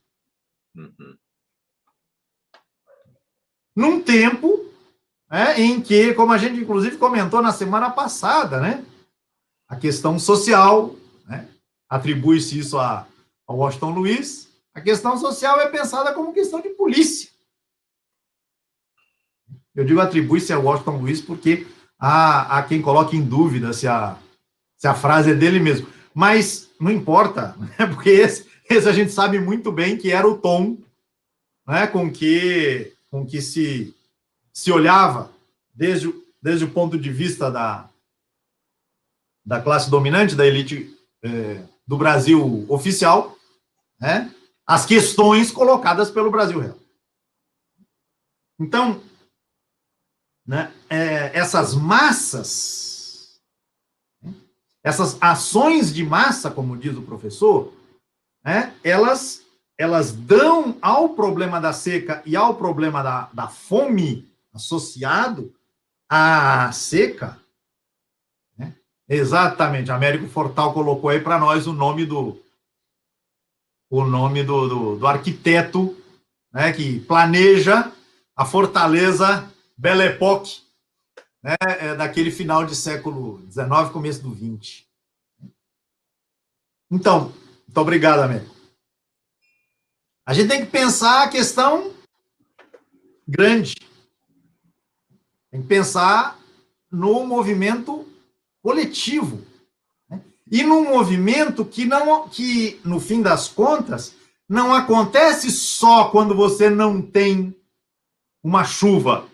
Num tempo em que, como a gente inclusive comentou na semana passada, né, a questão social, né, atribui-se isso a Washington Luiz, a questão social é pensada como questão de polícia. Eu digo atribui-se a Washington Luiz porque há quem coloque em dúvida se a frase é dele mesmo. Mas não importa, né? Porque esse a gente sabe muito bem que era o tom, né, com que se olhava desde o ponto de vista da classe dominante, da elite do Brasil oficial, né, as questões colocadas pelo Brasil Real. Então, né, essas massas, essas ações de massa, como diz o professor, né, elas dão ao problema da seca e ao problema da fome associado à seca, né, exatamente, Américo Fortal colocou aí para nós o nome do arquiteto, né, que planeja a fortaleza Belle Époque, né, daquele final de século XIX, começo do XX. Então, muito obrigado, Américo. A gente tem que pensar a questão grande. Tem que pensar no movimento coletivo. Né? E num movimento que, no fim das contas, não acontece só quando você não tem uma chuva,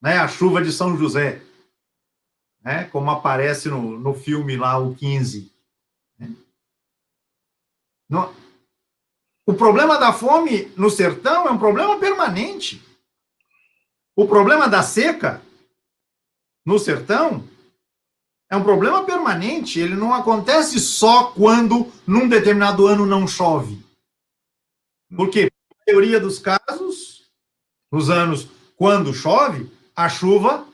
né? A chuva de São José, né? Como aparece no filme lá, o 15. Né? O problema da fome no sertão é um problema permanente. O problema da seca no sertão é um problema permanente. Ele não acontece só quando, num determinado ano, não chove. Porque, na maioria dos casos, nos anos quando chove, a chuva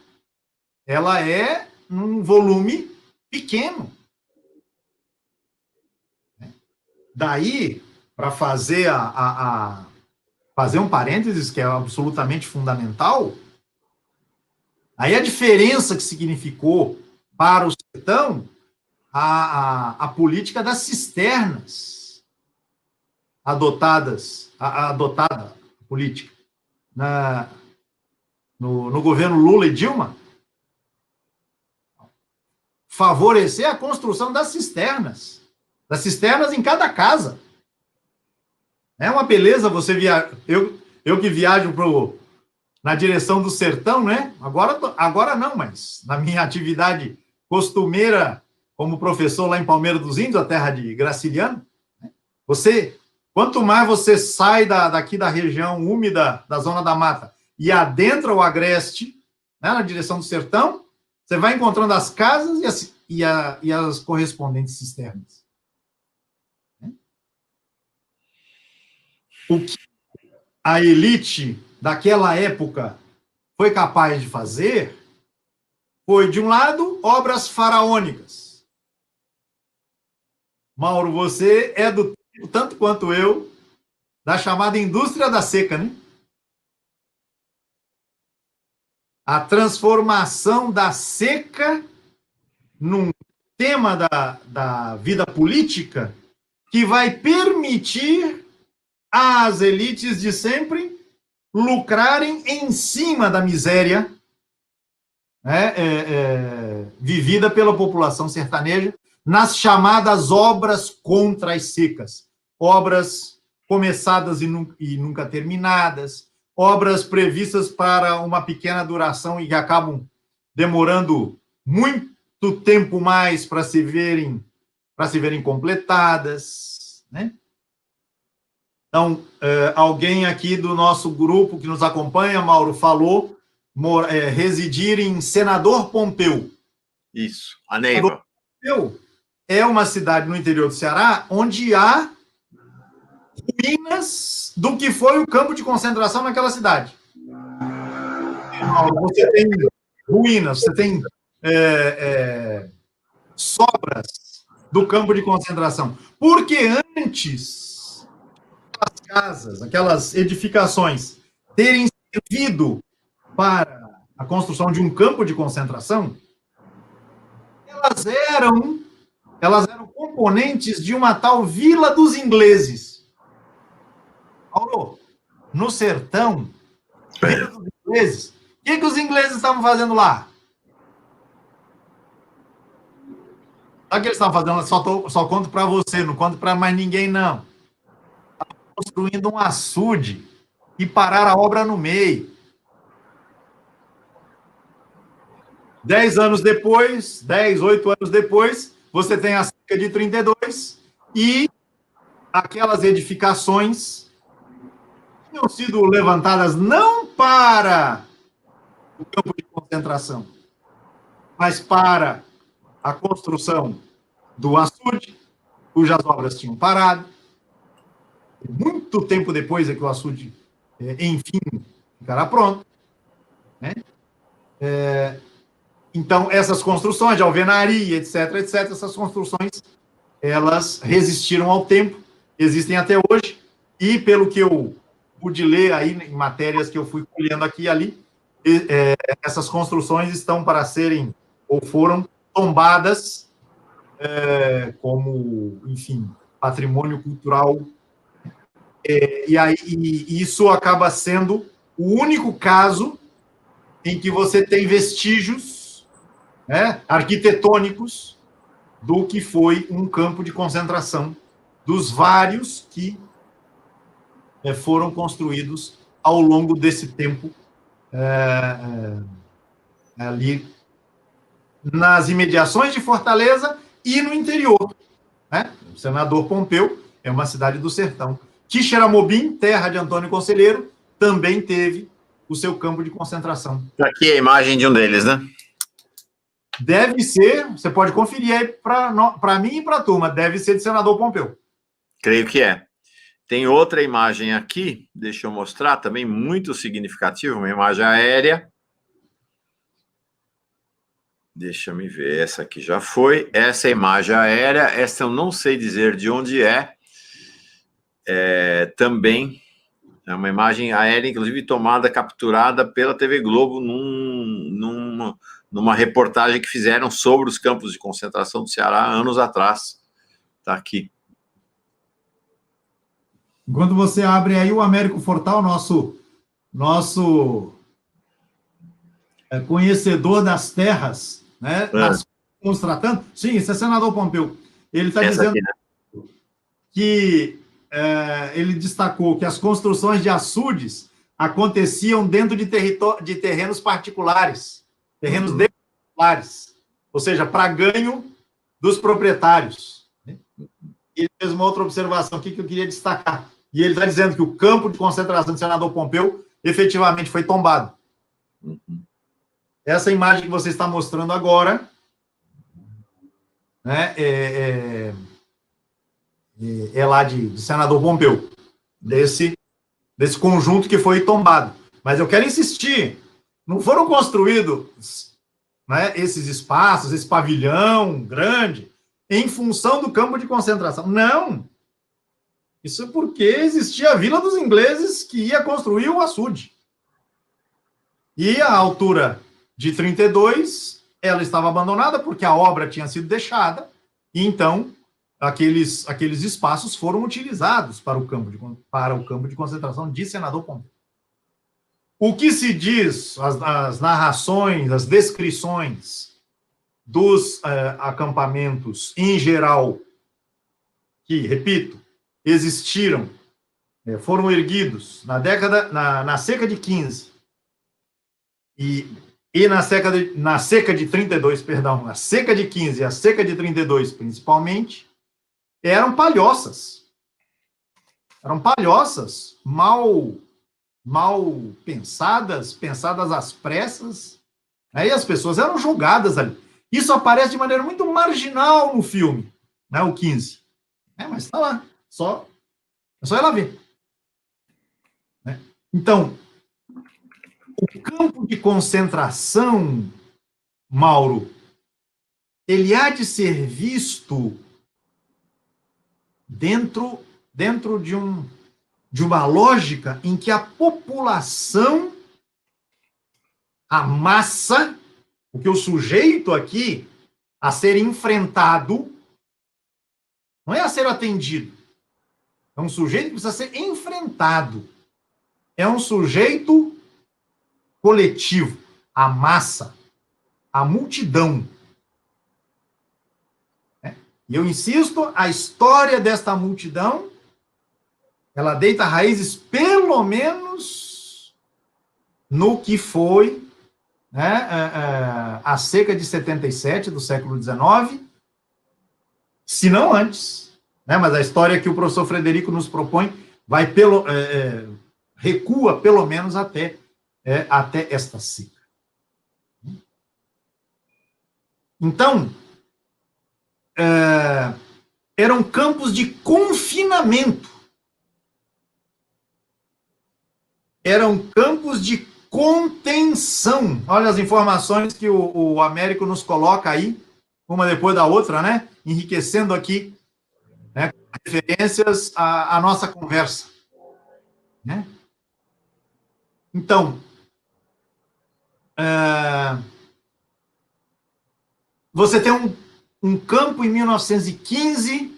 ela é num volume pequeno. Daí, para fazer fazer um parênteses que é absolutamente fundamental, aí a diferença que significou para o sertão a política das cisternas adotada política no governo Lula e Dilma, favorecer a construção das cisternas em cada casa. É uma beleza você viajar. Eu que viajo na direção do sertão, né? Agora não, mas na minha atividade costumeira como professor lá em Palmeira dos Índios, a terra de Graciliano, né? Quanto mais você sai daqui da região úmida da Zona da Mata e adentra o agreste, né, na direção do sertão, você vai encontrando as casas e as correspondentes cisternas. O que a elite daquela época foi capaz de fazer foi, de um lado, obras faraônicas. Mauro, você é do tempo, tanto quanto eu, da chamada indústria da seca, né? A transformação da seca num tema da vida política que vai permitir às elites de sempre lucrarem em cima da miséria, né, vivida pela população sertaneja nas chamadas obras contra as secas. Obras começadas e nunca terminadas, obras previstas para uma pequena duração e que acabam demorando muito tempo mais para se verem completadas, né? Então, alguém aqui do nosso grupo que nos acompanha, Mauro, falou residir em Senador Pompeu. Isso, a Neiva. Pompeu é uma cidade no interior do Ceará onde há ruínas do que foi o campo de concentração naquela cidade. Você tem ruínas, você tem sobras do campo de concentração. Porque antes, aquelas casas, aquelas edificações terem servido para a construção de um campo de concentração, elas eram componentes de uma tal Vila dos Ingleses. Paulo, no sertão, Vila dos Ingleses, o que os ingleses estavam fazendo lá? Sabe o que eles estavam fazendo? Só conto para você, não conto para mais ninguém, não. Estavam construindo um açude e pararam a obra no meio. 8 anos depois, você tem a seca de 32 e aquelas edificações tinham sido levantadas não para o campo de concentração, mas para a construção do açude, cujas obras tinham parado. Muito tempo depois é que o açude, enfim, ficará pronto, né? Então, essas construções de alvenaria, etc., essas construções, elas resistiram ao tempo, existem até hoje, e pelo que eu pude ler aí em matérias que eu fui colhendo aqui e ali, essas construções estão para serem, ou foram, tombadas como, enfim, patrimônio cultural. E isso acaba sendo o único caso em que você tem vestígios, né, arquitetônicos do que foi um campo de concentração, dos vários que foram construídos ao longo desse tempo ali nas imediações de Fortaleza e no interior, né? O Senador Pompeu é uma cidade do sertão. Quixeramobim, terra de Antônio Conselheiro, também teve o seu campo de concentração. Aqui é a imagem de um deles, né? Deve ser, você pode conferir aí para mim e para a turma, deve ser de Senador Pompeu. Creio que é. Tem outra imagem aqui, deixa eu mostrar, também muito significativa, uma imagem aérea. Deixa eu me ver, essa aqui já foi. Essa é a imagem aérea, essa eu não sei dizer de onde é. Também é uma imagem aérea, inclusive tomada, capturada pela TV Globo numa reportagem que fizeram sobre os campos de concentração do Ceará anos atrás. Está aqui. Enquanto você abre aí o Américo Fortal, nosso conhecedor das terras, né? Estamos tratando. Sim, esse é senador Pompeu. Ele está dizendo aqui, né, que ele destacou que as construções de açudes aconteciam dentro de terrenos particulares, terrenos particulares, ou seja, para ganho dos proprietários. Ele fez uma outra observação aqui que eu queria destacar. E ele está dizendo que o campo de concentração do senador Pompeu efetivamente foi tombado. Essa imagem que você está mostrando agora, né, é lá de senador Pompeu, desse conjunto que foi tombado. Mas eu quero insistir, não foram construídos né, esses espaços, esse pavilhão grande, em função do campo de concentração. Não! Isso é porque existia a Vila dos Ingleses que ia construir o açude. E a altura de 32, ela estava abandonada porque a obra tinha sido deixada, e então aqueles espaços foram utilizados para o campo de concentração de Senador Pompeu. O que se diz, as narrações, as descrições dos acampamentos em geral, que, repito, existiram, foram erguidos na seca de 15 e na seca de 32, perdão, a seca de 15 e a seca de 32, principalmente, eram palhoças. Eram palhoças mal pensadas às pressas, aí as pessoas eram jogadas ali. Isso aparece de maneira muito marginal no filme, né, o 15. Mas está lá, é só ela ver. Né? Então, o campo de concentração, Mauro, ele há de ser visto dentro de uma lógica em que a população, a massa, porque o sujeito aqui a ser enfrentado não é a ser atendido. É um sujeito que precisa ser enfrentado. É um sujeito coletivo, a massa, a multidão. E eu insisto, a história desta multidão, ela deita raízes, pelo menos, no que foi, né, a seca de 77 do século XIX, se não antes. Né, mas a história que o professor Frederico nos propõe vai recua, pelo menos, até esta seca. Então, eram campos de confinamento. Eram campos de contenção. Olha as informações que o Américo nos coloca aí, uma depois da outra, né? Enriquecendo aqui, né, referências à nossa conversa. Né? Então, você tem um campo em 1915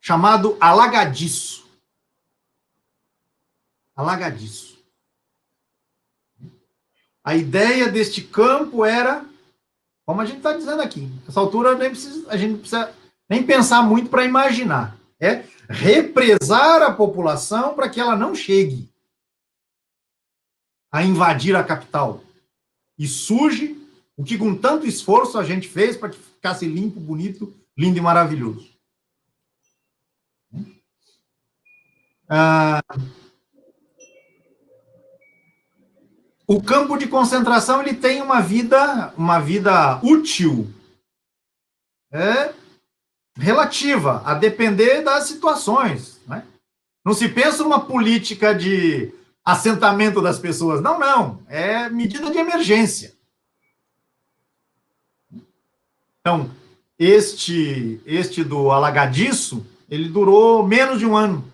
chamado Alagadiço. Alagadiço. A ideia deste campo era, como a gente está dizendo aqui, nessa altura a gente não precisa nem pensar muito para imaginar. É represar a população para que ela não chegue a invadir a capital e suje o que com tanto esforço a gente fez para que ficasse limpo, bonito, lindo e maravilhoso. O campo de concentração ele tem uma vida útil, relativa, a depender das situações. Né? Não se pensa numa política de assentamento das pessoas. Não. É medida de emergência. Então, este do Alagadiço, ele durou menos de um ano.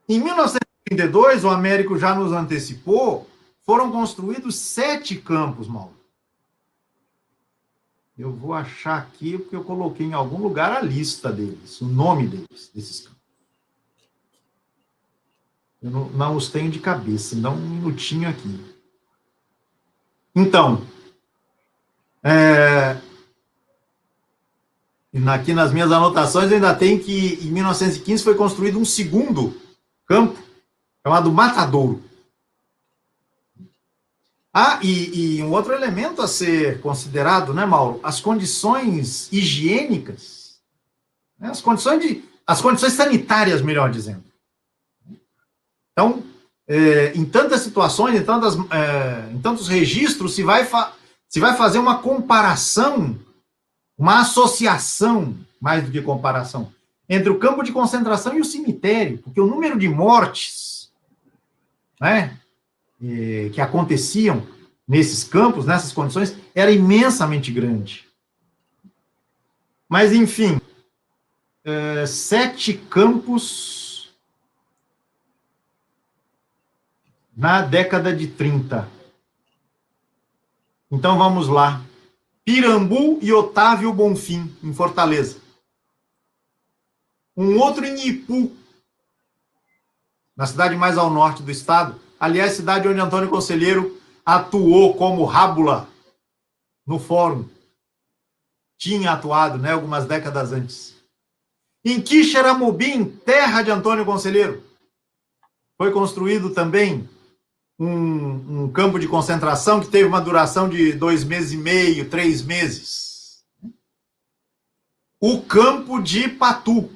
Em 1932, o Américo já nos antecipou, foram construídos 7 campos, Mauro. Eu vou achar aqui, porque eu coloquei em algum lugar a lista deles, o nome deles, desses campos. Eu não os tenho de cabeça, dá um minutinho aqui. Então, aqui nas minhas anotações ainda tem que em 1915 foi construído um segundo campo, chamado Matadouro. E um outro elemento a ser considerado, né, Mauro? As condições higiênicas, né, as condições sanitárias, melhor dizendo. Então, em tantas situações, em tantos registros, se vai fazer uma comparação, uma associação, mais do que comparação, entre o campo de concentração e o cemitério, porque o número de mortes, né, que aconteciam nesses campos, nessas condições, era imensamente grande. Mas, enfim, 7 campos na década de 30. Então, vamos lá. Pirambu e Otávio Bonfim, em Fortaleza. Um outro em Ipu, na cidade mais ao norte do estado. Aliás, cidade onde Antônio Conselheiro atuou como rábula no fórum. Tinha atuado, né, algumas décadas antes. Em Quixeramobim, terra de Antônio Conselheiro, foi construído também um campo de concentração que teve uma duração de 2 meses e meio, 3 meses. O campo de Patu,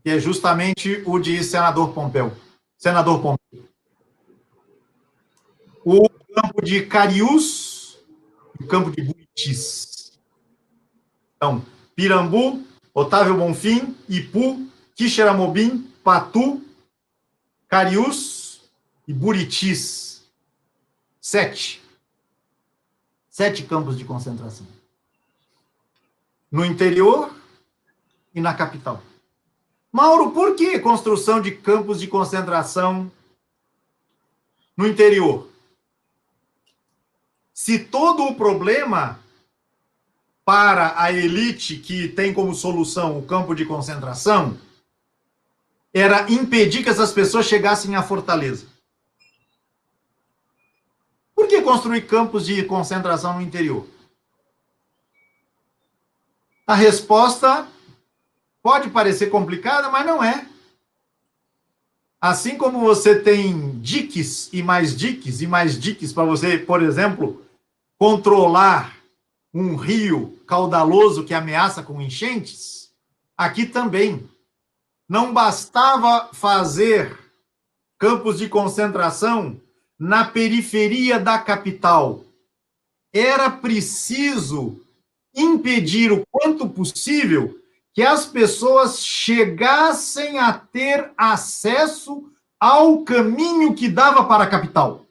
que é justamente o de Senador Pompeu. O campo de Cariús e o campo de Buritis. Então, Pirambu, Otávio Bonfim, Ipu, Quixeramobim, Patu, Cariús e Buritis. 7 campos de concentração. No interior e na capital. Mauro, por que construção de campos de concentração no interior? Se todo o problema para a elite que tem como solução o campo de concentração era impedir que essas pessoas chegassem à Fortaleza. Por que construir campos de concentração no interior? A resposta pode parecer complicada, mas não é. Assim como você tem diques e mais diques para você, por exemplo, controlar um rio caudaloso que ameaça com enchentes, aqui também. Não bastava fazer campos de concentração na periferia da capital. Era preciso impedir o quanto possível que as pessoas chegassem a ter acesso ao caminho que dava para a capital.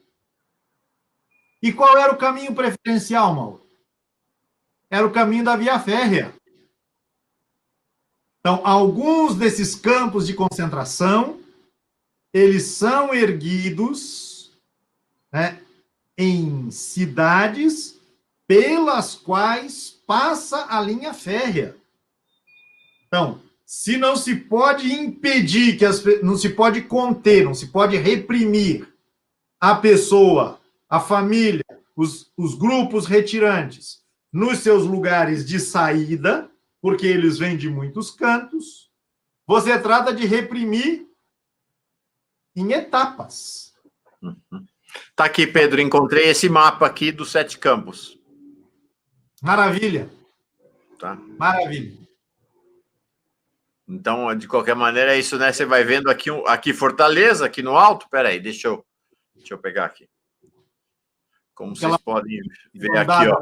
E qual era o caminho preferencial, Mauro? Era o caminho da via férrea. Então, alguns desses campos de concentração, eles são erguidos, né, em cidades pelas quais passa a linha férrea. Então, se não se pode impedir, não se pode conter, não se pode reprimir a pessoa, a família, os grupos retirantes nos seus lugares de saída, porque eles vêm de muitos cantos, você trata de reprimir em etapas. Tá aqui, Pedro, encontrei esse mapa aqui dos 7 campos. Maravilha. Tá. Maravilha. Então, de qualquer maneira, é isso, né? Você vai vendo aqui Fortaleza, aqui no alto. Peraí, deixa eu pegar aqui. Como vocês podem ver aqui, ó.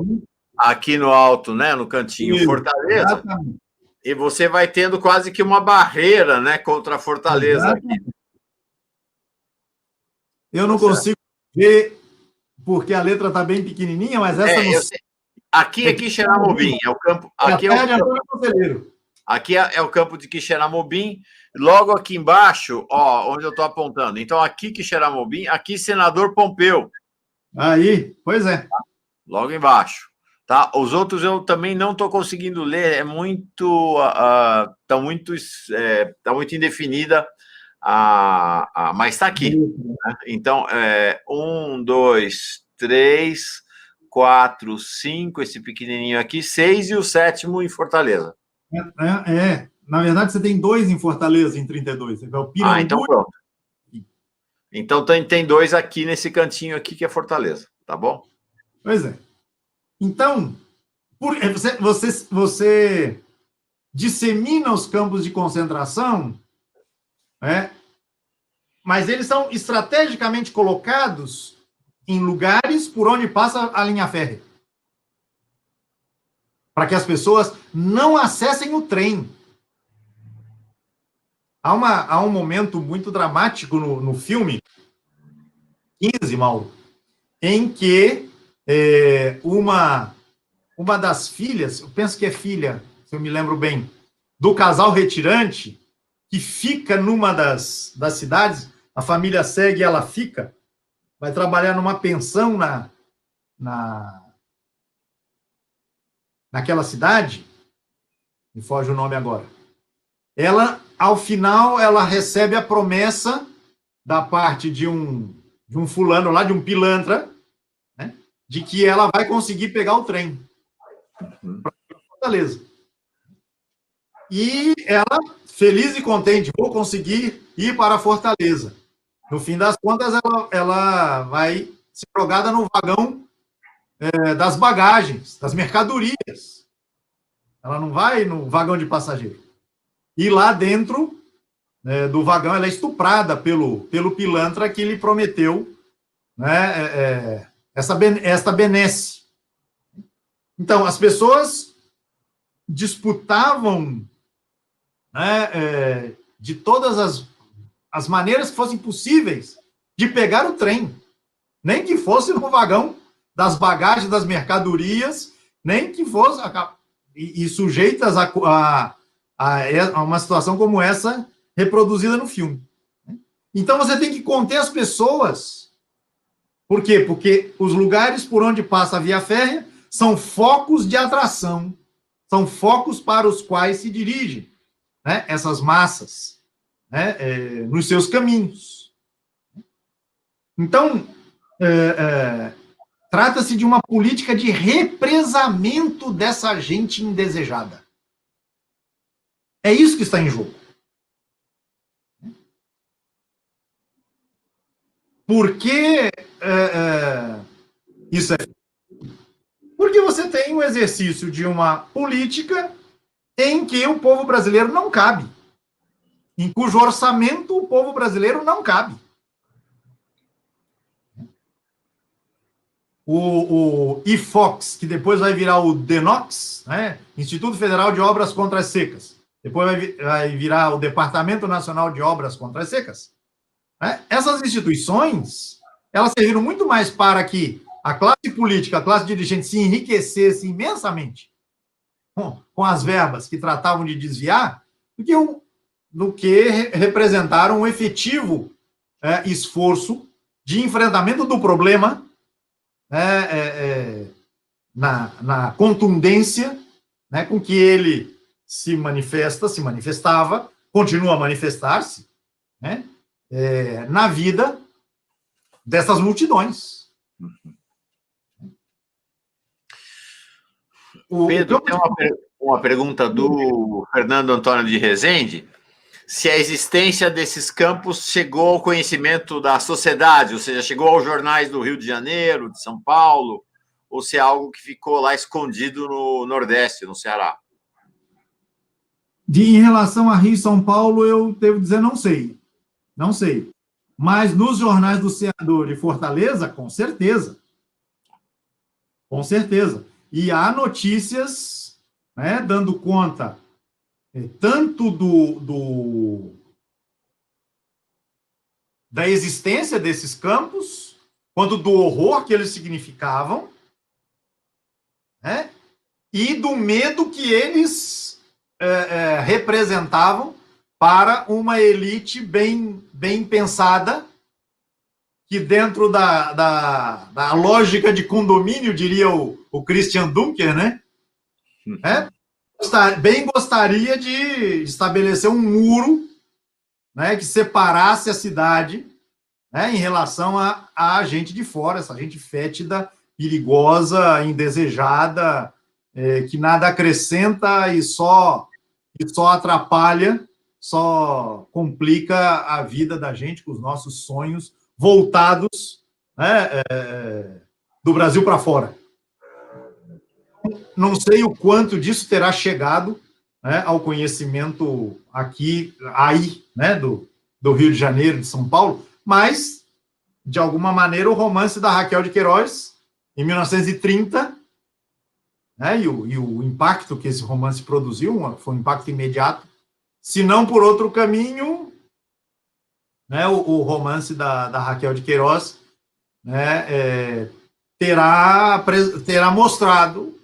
Aqui no alto, né? No cantinho, Fortaleza. Exatamente. E você vai tendo quase que uma barreira, né? Contra a Fortaleza aqui. Eu não consigo ver, porque a letra está bem pequenininha, mas essa... Aqui é Quixeramobim, é o campo... Aqui é o campo de Quixeramobim. Logo aqui embaixo, ó, onde eu estou apontando. Então, aqui Quixeramobim, aqui Senador Pompeu. Aí, pois é. Logo embaixo. Tá? Os outros eu também não estou conseguindo ler, é muito... Está muito indefinida, mas está aqui. Né? Então, 1, 2, 3, 4, 5, esse pequenininho aqui, 6 e o 7º em Fortaleza. Na verdade, você tem 2 em Fortaleza, em 32. É o Pirambu. Então pronto. Então tem 2 aqui nesse cantinho aqui, que é Fortaleza, tá bom? Pois é. Então, você dissemina os campos de concentração, né? Mas eles são estrategicamente colocados em lugares por onde passa a linha férrea, para que as pessoas não acessem o trem. Há um momento muito dramático no filme 15, Mauro, em que uma das filhas, eu penso que é filha, se eu me lembro bem, do casal retirante, que fica numa das cidades, a família segue e ela fica, vai trabalhar numa pensão naquela cidade, me foge o nome agora. Ela, ao final, ela recebe a promessa da parte de um fulano lá, de um pilantra, né, de que ela vai conseguir pegar o trem para Fortaleza. E ela, feliz e contente, vou conseguir ir para Fortaleza. No fim das contas, ela vai ser jogada no vagão das bagagens, das mercadorias. Ela não vai no vagão de passageiro. E lá dentro do vagão, ela é estuprada pelo pilantra que lhe prometeu, né, esta benesse. Então, as pessoas disputavam, né, de todas as maneiras que fossem possíveis de pegar o trem. Nem que fosse no vagão das bagagens, das mercadorias, nem que fosse... E sujeitas a uma situação como essa reproduzida no filme. Então, você tem que conter as pessoas. Por quê? Porque os lugares por onde passa a via férrea são focos de atração, são focos para os quais se dirigem, né, essas massas, né, nos seus caminhos. Então, trata-se de uma política de represamento dessa gente indesejada. É isso que está em jogo. Por que isso é? Porque você tem o exercício de uma política em que o povo brasileiro não cabe, em cujo orçamento o povo brasileiro não cabe. O IFOX, que depois vai virar o DENOX, né? Instituto Federal de Obras Contra as Secas, depois vai virar o Departamento Nacional de Obras Contra as Secas, né? Essas instituições, elas serviram muito mais para que a classe política, a classe dirigente se enriquecesse imensamente com as verbas que tratavam de desviar, do que representaram um efetivo esforço de enfrentamento do problema na contundência, né, com que ele se manifestava, continua a manifestar-se, né, na vida dessas multidões. Pedro, tem uma pergunta do Fernando Antônio de Rezende, se a existência desses campos chegou ao conhecimento da sociedade, ou seja, chegou aos jornais do Rio de Janeiro, de São Paulo, ou se é algo que ficou lá escondido no Nordeste, no Ceará. Em relação a Rio e São Paulo, eu devo dizer, não sei. Não sei. Mas nos jornais do Ceará, de Fortaleza, com certeza. Com certeza. E há notícias, né, dando conta tanto da existência desses campos, quanto do horror que eles significavam, né, e do medo que eles representavam para uma elite bem pensada, que dentro da lógica de condomínio, diria o Christian Dunker, né? Bem gostaria de estabelecer um muro, né, que separasse a cidade, né, em relação a gente de fora, essa gente fétida, perigosa, indesejada, que nada acrescenta e só atrapalha, só complica a vida da gente com os nossos sonhos voltados, né, do Brasil para fora. Não sei o quanto disso terá chegado, né, ao conhecimento aí, né, do Rio de Janeiro, de São Paulo, mas, de alguma maneira, o romance da Raquel de Queiroz, em 1930, né, e o impacto que esse romance produziu, foi um impacto imediato, se não por outro caminho, né, o romance da Raquel de Queiroz, né, terá mostrado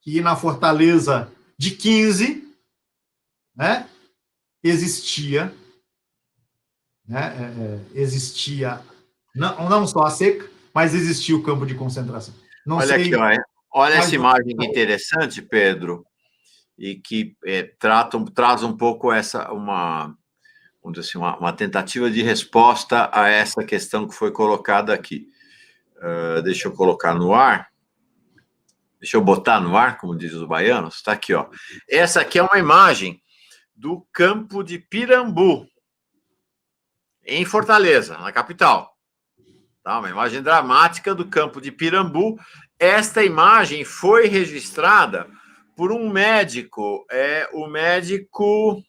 que na Fortaleza de 15, né, existia não só a seca, mas existia o campo de concentração. Não Olha sei, aqui, olha mas essa imagem interessante, Pedro, e que traz um pouco vamos dizer assim, uma tentativa de resposta a essa questão que foi colocada aqui. Deixa eu colocar no ar. Deixa eu botar no ar, como dizem os baianos. Está aqui, ó. Essa aqui é uma imagem do campo de Pirambu, em Fortaleza, na capital. Tá? Uma imagem dramática do campo de Pirambu. Esta imagem foi registrada por um médico, o médico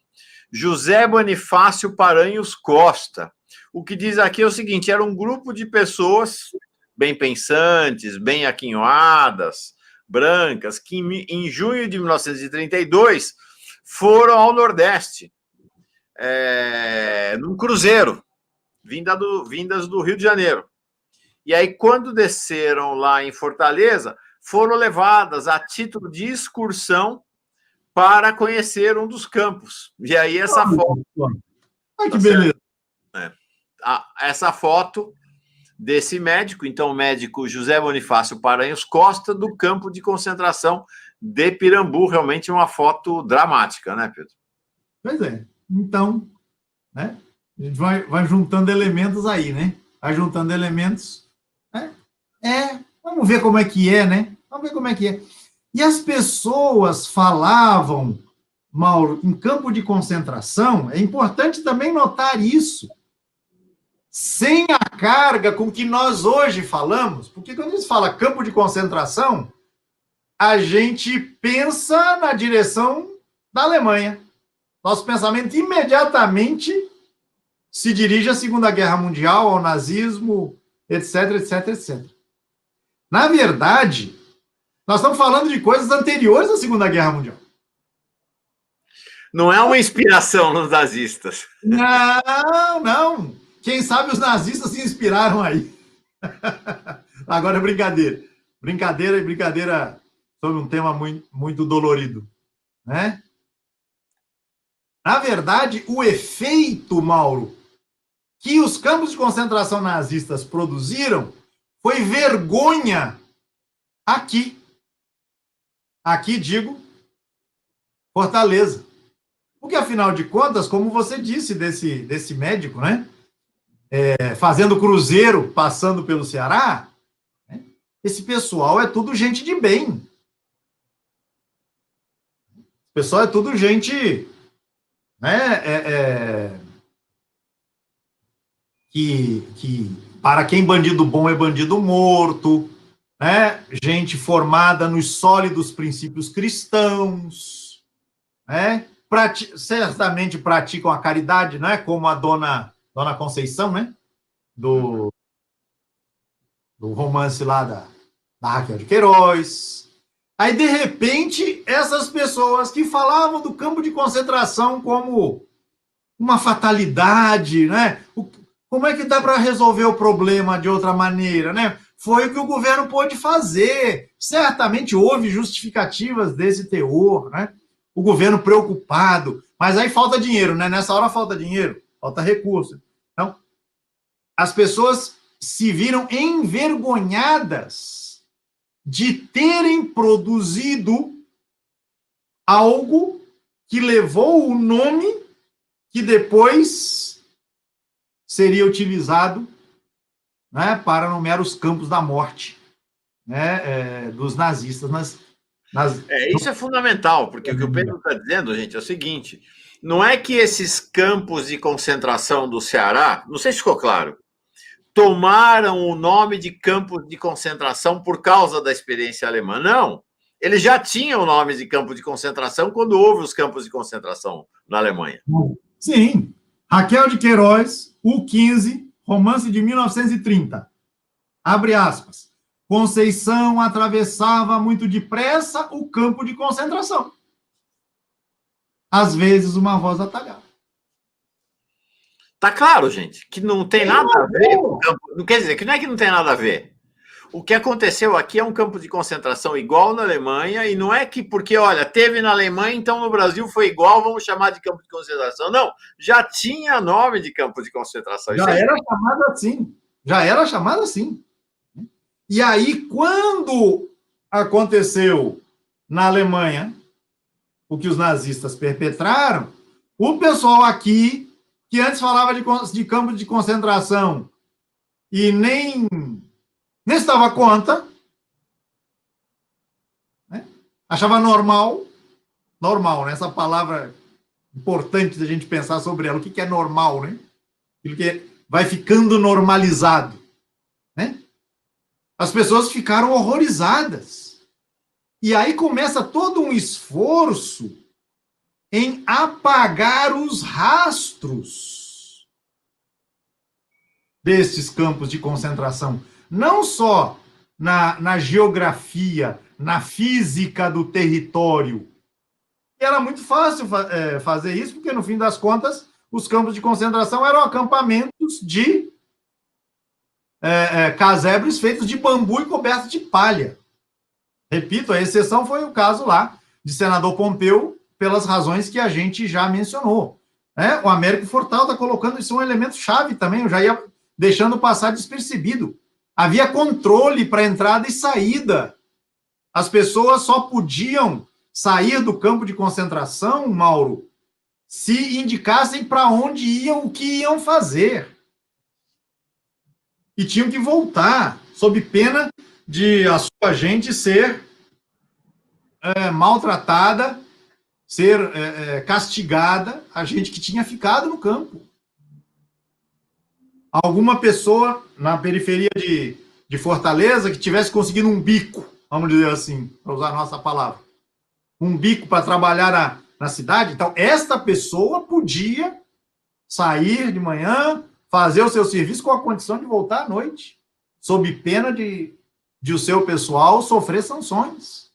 José Bonifácio Paranhos Costa. O que diz aqui é o seguinte: era um grupo de pessoas bem pensantes, bem aquinhoadas, brancas, que em junho de 1932 foram ao Nordeste, num cruzeiro, vindas do Rio de Janeiro. E aí, quando desceram lá em Fortaleza, foram levadas a título de excursão para conhecer um dos campos. E aí, essa foto. Olha que beleza. Essa foto desse médico, então, o médico José Bonifácio Paranhos Costa, do campo de concentração de Pirambu. Realmente uma foto dramática, né, Pedro? Pois é. Então, né, a gente vai juntando elementos aí, né? Vai juntando elementos. Vamos ver como é que é, né? Vamos ver como é que é. E as pessoas falavam, Mauro, em campo de concentração, é importante também notar isso, sem a carga com que nós hoje falamos, porque quando a gente fala campo de concentração, a gente pensa na direção da Alemanha. Nosso pensamento imediatamente se dirige à Segunda Guerra Mundial, ao nazismo, etc, etc, etc. Na verdade, nós estamos falando de coisas anteriores à Segunda Guerra Mundial. Não é uma inspiração nos nazistas. Não. Quem sabe os nazistas se inspiraram aí. Agora é brincadeira. Brincadeira sobre um tema muito, muito dolorido, né? Na verdade, o efeito, Mauro, que os campos de concentração nazistas produziram foi vergonha aqui. Aqui, digo, Fortaleza. Porque, afinal de contas, como você disse desse médico, né? Fazendo cruzeiro, passando pelo Ceará, né? Esse pessoal é tudo gente de bem. O pessoal é tudo gente, né? Que para quem bandido bom é bandido morto, né? Gente formada nos sólidos princípios cristãos, né? Certamente praticam a caridade, né? Como a dona Conceição, né? Do romance lá da Raquel de Queiroz. Aí, de repente, essas pessoas que falavam do campo de concentração como uma fatalidade, né? Como é que dá para resolver o problema de outra maneira, né? Foi o que o governo pôde fazer. Certamente houve justificativas desse teor, né? O governo preocupado, mas aí falta dinheiro, né? Nessa hora falta dinheiro, falta recurso. Então, as pessoas se viram envergonhadas de terem produzido algo que levou o nome que depois seria utilizado, né, para nomear os campos da morte, né, dos nazistas. Isso é fundamental, porque o que o Pedro está dizendo, gente, é o seguinte: não é que esses campos de concentração do Ceará, não sei se ficou claro, tomaram o nome de campos de concentração por causa da experiência alemã. Não. Eles já tinham o nome de campo de concentração quando houve os campos de concentração na Alemanha. Sim. Raquel de Queiroz, U15, romance de 1930. Abre aspas. Conceição atravessava muito depressa o campo de concentração. Às vezes, uma voz atalhava. Tá claro, gente, que não tem nada a ver com o campo. Não quer dizer que não é que não tem nada a ver. O que aconteceu aqui é um campo de concentração igual na Alemanha, e não é que porque, olha, teve na Alemanha, então no Brasil foi igual, vamos chamar de campo de concentração. Não, já tinha nome de campo de concentração. Já era chamado assim. Já era chamado assim. E aí, quando aconteceu na Alemanha o que os nazistas perpetraram, o pessoal aqui, que antes falava de campo de concentração e nem se dava conta, né? Achava normal, né? Essa palavra importante da gente pensar sobre ela, o que é normal, né? Aquilo que vai ficando normalizado, né? As pessoas ficaram horrorizadas. E aí começa todo um esforço em apagar os rastros destes campos de concentração. Não só na geografia, na física do território. E era muito fácil fazer isso, porque, no fim das contas, os campos de concentração eram acampamentos de casebres feitos de bambu e cobertos de palha. Repito, a exceção foi o caso lá de Senador Pompeu, pelas razões que a gente já mencionou. O Américo Fortal está colocando isso um elemento chave também, eu já ia deixando passar despercebido. Havia controle para entrada e saída. As pessoas só podiam sair do campo de concentração, Mauro, se indicassem para onde iam, o que iam fazer. E tinham que voltar, sob pena de a sua gente ser maltratada, ser castigada, a gente que tinha ficado no campo. Alguma pessoa na periferia de Fortaleza que tivesse conseguido um bico, vamos dizer assim, para usar a nossa palavra, um bico para trabalhar na cidade, então esta pessoa podia sair de manhã, fazer o seu serviço com a condição de voltar à noite, sob pena de o seu pessoal sofrer sanções.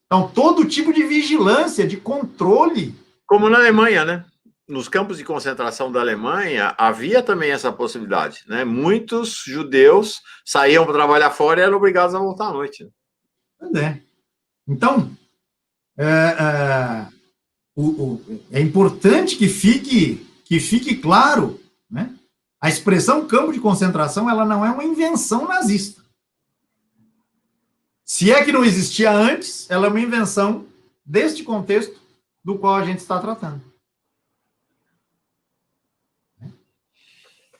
Então, todo tipo de vigilância, de controle. Como na Alemanha, né? Nos campos de concentração da Alemanha, havia também essa possibilidade, né? Muitos judeus saíam para trabalhar fora e eram obrigados a voltar à noite. Pois é. Então, é importante que fique claro, né? A expressão campo de concentração, ela não é uma invenção nazista. Se é que não existia antes, ela é uma invenção deste contexto do qual a gente está tratando.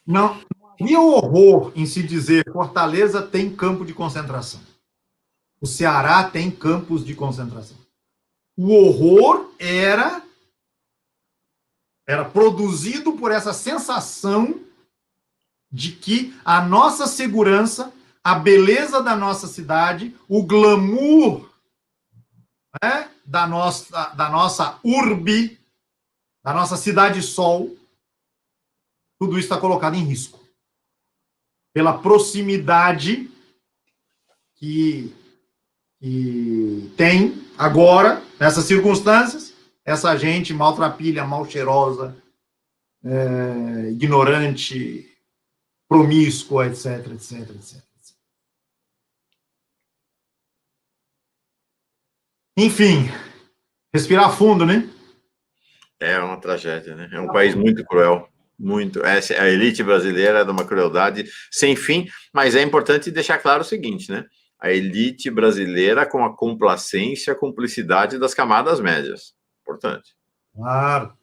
Não havia horror em se dizer Fortaleza tem campo de concentração. O Ceará tem campos de concentração. O horror era produzido por essa sensação de que a nossa segurança, a beleza da nossa cidade, o glamour, né, da nossa urbe, da nossa cidade-sol, tudo isso está colocado em risco. Pela proximidade que tem agora, nessas circunstâncias, essa gente maltrapilha, mal cheirosa, ignorante, promíscua, etc, etc, etc. Enfim, respirar fundo, né? É uma tragédia, né? É um país muito cruel. Muito. A elite brasileira é de uma crueldade sem fim, mas é importante deixar claro o seguinte, né? A elite brasileira com a complacência, a cumplicidade das camadas médias. Importante. Claro.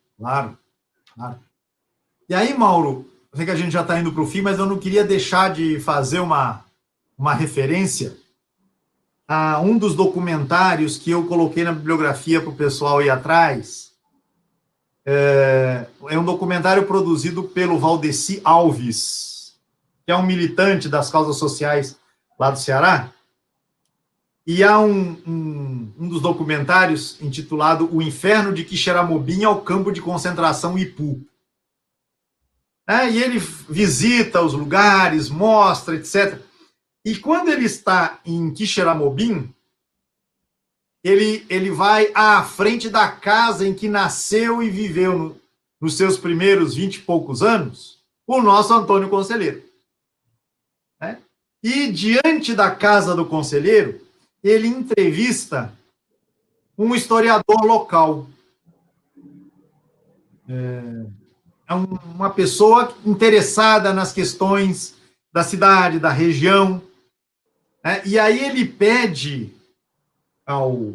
E aí, Mauro, eu sei que a gente já está indo para o fim, mas eu não queria deixar de fazer uma referência a um dos documentários que eu coloquei na bibliografia para o pessoal ir atrás. É um documentário produzido pelo Valdeci Alves, que é um militante das causas sociais lá do Ceará. E há um dos documentários intitulado O Inferno de Quixeramobim ao Campo de Concentração Ipu. E ele visita os lugares, mostra, etc. E quando ele está em Quixeramobim, ele vai à frente da casa em que nasceu e viveu nos seus primeiros 20 e poucos anos, o nosso Antônio Conselheiro. E, diante da casa do conselheiro, ele entrevista um historiador local. É uma pessoa interessada nas questões da cidade, da região. Né? E aí ele pede ao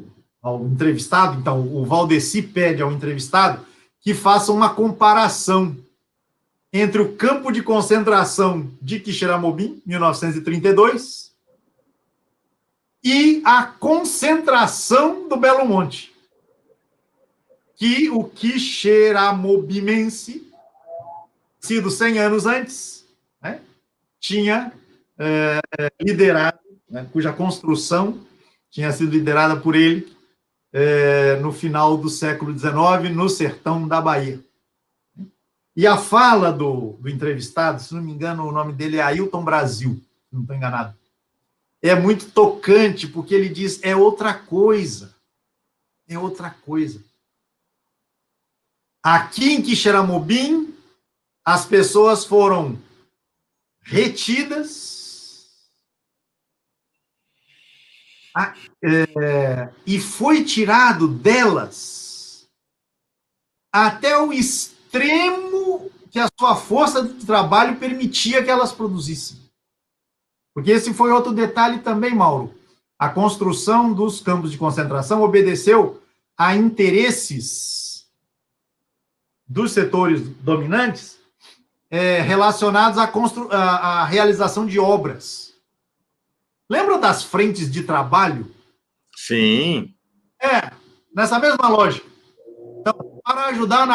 entrevistado, então o Valdeci pede ao entrevistado que faça uma comparação entre o campo de concentração de Quixeramobim, 1932, e a concentração do Belo Monte, que o quixeramobimense, sido 100 anos antes, né, tinha liderado, né, cuja construção tinha sido liderada por ele no final do século XIX, no sertão da Bahia. E a fala do entrevistado, se não me engano, o nome dele é Ailton Brasil, se não estou enganado, é muito tocante, porque ele diz, é outra coisa. É outra coisa. Aqui em Quixeramobim, as pessoas foram retidas e foi tirado delas até o extremo que a sua força de trabalho permitia que elas produzissem. Porque esse foi outro detalhe também, Mauro. A construção dos campos de concentração obedeceu a interesses dos setores dominantes relacionados à realização de obras. Lembra das frentes de trabalho? Sim. Nessa mesma lógica. Então, para ajudar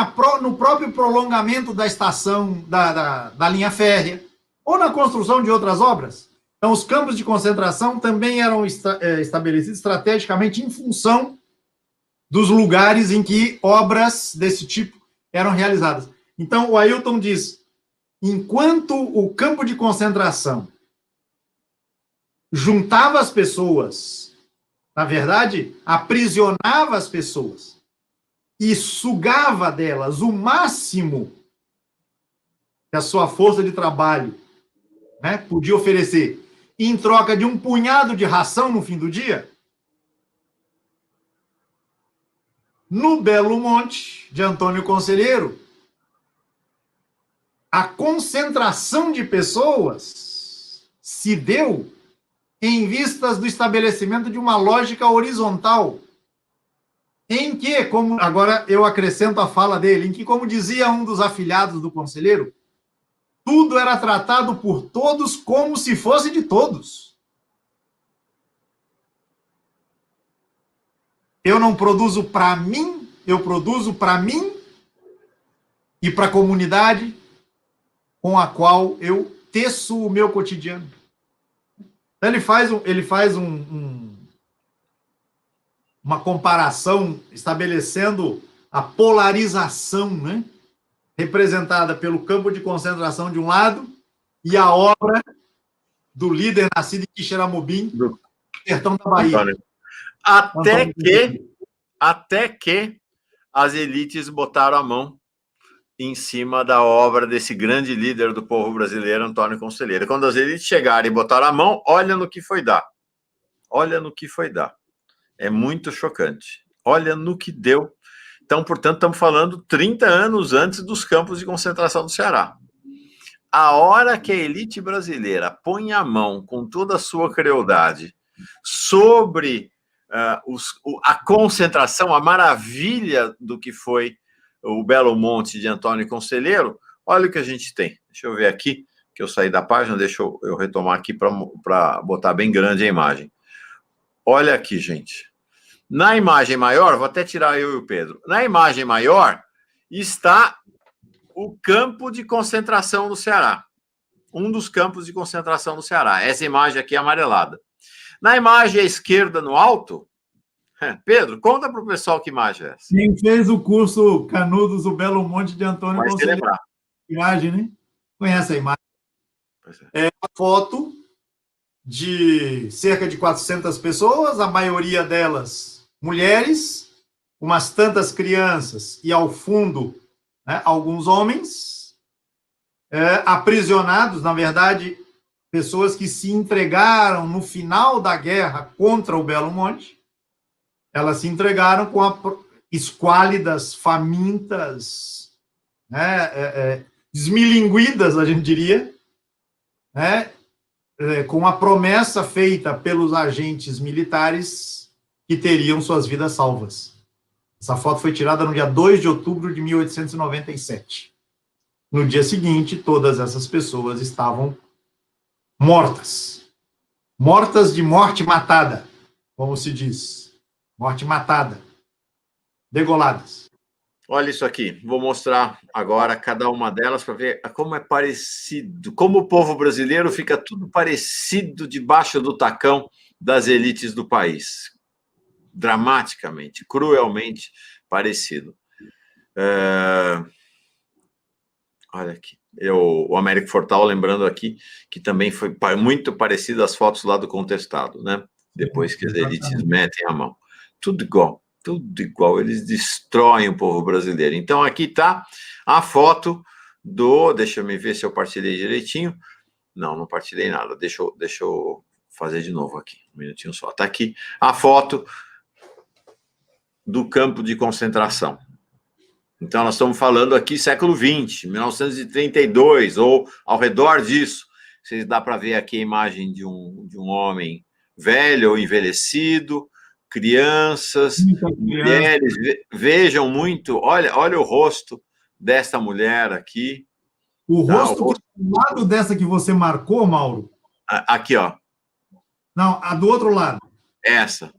no próprio prolongamento da estação, da linha férrea, ou na construção de outras obras. Então, os campos de concentração também eram estabelecidos estrategicamente em função dos lugares em que obras desse tipo eram realizadas. Então, o Ailton diz, enquanto o campo de concentração juntava as pessoas, na verdade, aprisionava as pessoas e sugava delas o máximo que a sua força de trabalho, né, podia oferecer, em troca de um punhado de ração no fim do dia, no Belo Monte, de Antônio Conselheiro, a concentração de pessoas se deu em vistas do estabelecimento de uma lógica horizontal, em que, como agora eu acrescento a fala dele, em que, como dizia um dos afilhados do conselheiro, tudo era tratado por todos como se fosse de todos. Eu não produzo para mim, eu produzo para mim e para a comunidade com a qual eu teço o meu cotidiano. Então, ele faz uma comparação estabelecendo a polarização, né, representada pelo campo de concentração de um lado e a obra do líder nascido em Quixeramobim, do sertão da Bahia. Antônio. Até que as elites botaram a mão em cima da obra desse grande líder do povo brasileiro, Antônio Conselheiro. Quando as elites chegaram e botaram a mão, olha no que foi dar. Olha no que foi dar. É muito chocante. Olha no que deu. Então, portanto, estamos falando 30 anos antes dos campos de concentração do Ceará. A hora que a elite brasileira põe a mão com toda a sua crueldade sobre a concentração, a maravilha do que foi o Belo Monte de Antônio Conselheiro, olha o que a gente tem. Deixa eu ver aqui, que eu saí da página, deixa eu retomar aqui para botar bem grande a imagem. Olha aqui, gente. Na imagem maior, vou até tirar eu e o Pedro. Na imagem maior está o campo de concentração do Ceará. Um dos campos de concentração do Ceará. Essa imagem aqui é amarelada. Na imagem à esquerda, no alto, Pedro, conta para o pessoal que imagem é essa. Quem fez o curso Canudos, o Belo Monte de Antônio Conselheiro. Imagem, né? Conhece a imagem? É a foto de cerca de 400 pessoas, a maioria delas mulheres, umas tantas crianças e, ao fundo, né, alguns homens, aprisionados, na verdade, pessoas que se entregaram no final da guerra contra o Belo Monte, elas se entregaram com esquálidas, famintas, né, desmilinguidas, a gente diria, né, com a promessa feita pelos agentes militares que teriam suas vidas salvas. Essa foto foi tirada no dia 2 de outubro de 1897. No dia seguinte, todas essas pessoas estavam mortas. Mortas de morte matada, como se diz. Morte matada. Degoladas. Olha isso aqui. Vou mostrar agora cada uma delas para ver como é parecido, como o povo brasileiro fica tudo parecido debaixo do tacão das elites do país. Dramaticamente, cruelmente parecido. Olha aqui. O Américo Fortal lembrando aqui que também foi muito parecido às fotos lá do Contestado, né? Depois que as elites metem a mão. Tudo igual. Tudo igual, eles destroem o povo brasileiro. Então, aqui está a foto do... Deixa eu me ver se eu partilhei direitinho. Não partilhei nada. Deixa eu fazer de novo aqui. Um minutinho só. Está aqui a foto do campo de concentração. Então, nós estamos falando aqui século XX, 1932, ou ao redor disso. Vocês dá para ver aqui a imagem de um homem velho ou envelhecido, crianças, mulheres, vejam muito, olha o rosto dessa mulher aqui. O rosto do lado dessa que você marcou, Mauro? Aqui, ó. Não, a do outro lado. Esta.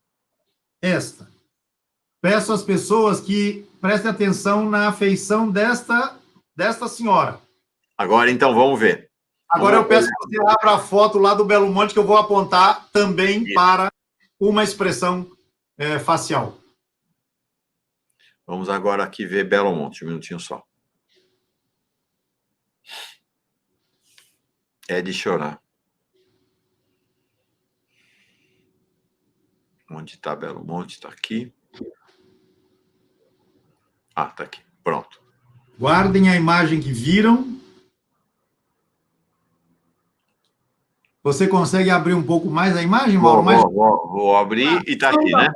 Peço às pessoas que prestem atenção na feição desta senhora. Agora, então, vamos ver. Agora eu peço que você abra a foto lá do Belo Monte, que eu vou apontar também para uma expressão facial. Vamos agora aqui ver Belo Monte, um minutinho só. É de chorar. Onde está Belo Monte? Está aqui. Está aqui. Pronto. Guardem a imagem que viram. Você consegue abrir um pouco mais a imagem, Mauro? Vou abrir e está aqui, né?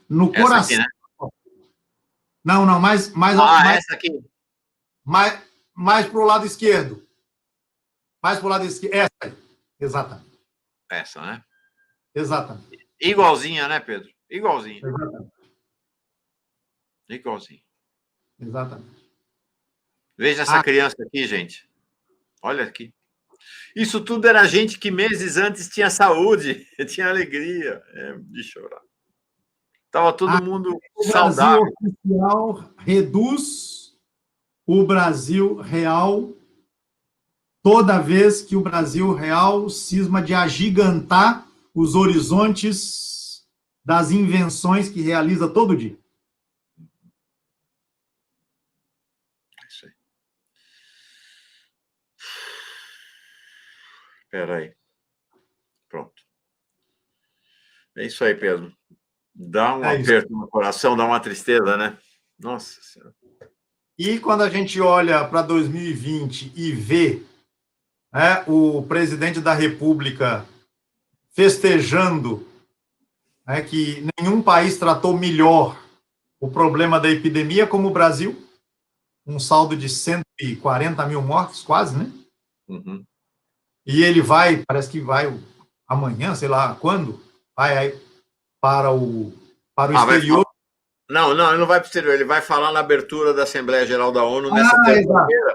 No coração. Aqui, né? Não, mais essa aqui. Mais para o lado esquerdo. Mais para o lado esquerdo. Essa aí. Exatamente. Essa, né? Exatamente. Igualzinha, né, Pedro? Igualzinha. Exatamente. Igualzinho. Exatamente. Veja essa criança aqui, gente. Olha aqui. Isso tudo era gente que meses antes tinha saúde, tinha alegria. De chorar. Estava todo mundo saudável. O Brasil oficial reduz o Brasil real toda vez que o Brasil real cisma de agigantar os horizontes das invenções que realiza todo dia. Espera aí. Pronto. É isso aí, Pedro. Dá um aperto no coração, dá uma tristeza, né? Nossa Senhora. E quando a gente olha para 2020 e vê o presidente da República festejando que nenhum país tratou melhor o problema da epidemia como o Brasil, um saldo de 140 mil mortos, quase, né? Uhum. E ele parece que vai amanhã, sei lá quando, vai para o exterior. Não, ele não vai para o exterior, ele vai falar na abertura da Assembleia Geral da ONU nessa terça-feira,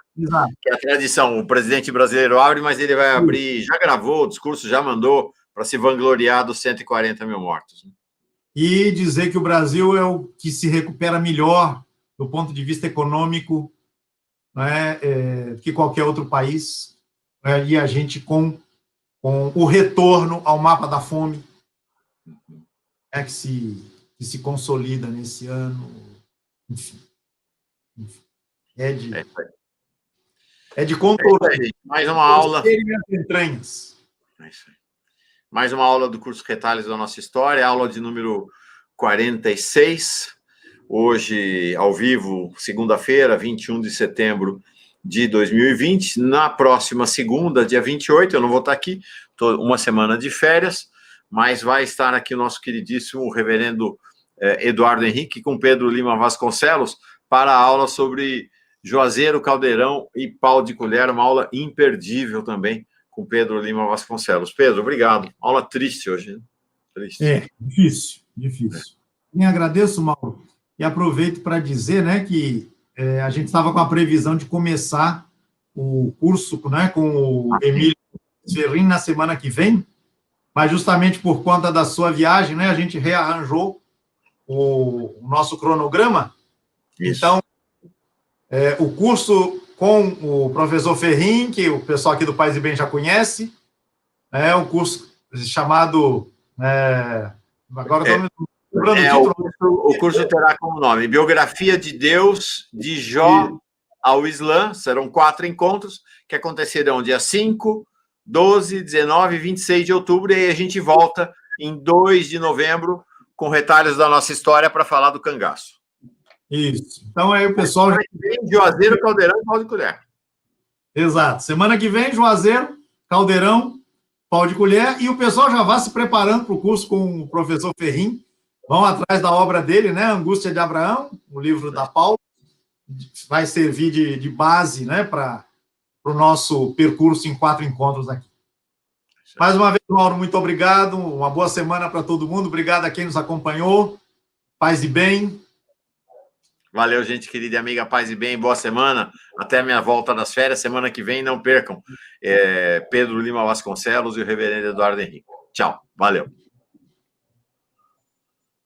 que é a tradição. O presidente brasileiro abre, mas ele vai abrir, já gravou o discurso, já mandou para se vangloriar dos 140 mil mortos. E dizer que o Brasil é o que se recupera melhor do ponto de vista econômico, que qualquer outro país. E a gente com o retorno ao mapa da fome que se consolida nesse ano, enfim. É de controle. Mais uma aula. Entranhas. É isso aí. Mais uma aula do curso Retalhos da Nossa História, aula de número 46. Hoje, ao vivo, segunda-feira, 21 de setembro de 2020. Na próxima segunda, dia 28, eu não vou estar aqui, estou uma semana de férias, mas vai estar aqui o nosso queridíssimo reverendo Eduardo Henrique com Pedro Lima Vasconcelos para a aula sobre Juazeiro, Caldeirão e Pau de Colher, uma aula imperdível também com Pedro Lima Vasconcelos. Pedro, obrigado. Aula triste hoje, né? Triste. Difícil. Me agradeço, Mauro, e aproveito para dizer, né, que a gente estava com a previsão de começar o curso, né, com o Emílio Ferrin na semana que vem, mas justamente por conta da sua viagem, né, a gente rearranjou o nosso cronograma. Isso. Então, o curso com o professor Ferrin, que o pessoal aqui do Paz e Bem já conhece, é um curso chamado... agora estou lembrando o título. O curso terá como nome Biografia de Deus, de Jó ao Islã. Serão 4 encontros que acontecerão dia 5, 12, 19 e 26 de outubro, e aí a gente volta em 2 de novembro com retalhos da nossa história para falar do cangaço. Isso. Então, aí o pessoal... Juazeiro, Caldeirão e Pau de Colher. Exato. Semana que vem, Juazeiro, Caldeirão, Pau de Colher, e o pessoal já vai se preparando para o curso com o professor Ferrin. Vão atrás da obra dele, né? Angústia de Abraão, o livro da Paula. Vai servir de base, né, para o nosso percurso em 4 encontros aqui. Mais uma vez, Mauro, muito obrigado. Uma boa semana para todo mundo. Obrigado a quem nos acompanhou. Paz e bem. Valeu, gente querida e amiga. Paz e bem. Boa semana. Até a minha volta das férias. Semana que vem, não percam. Pedro Lima Vasconcelos e o reverendo Eduardo Henrique. Tchau. Valeu.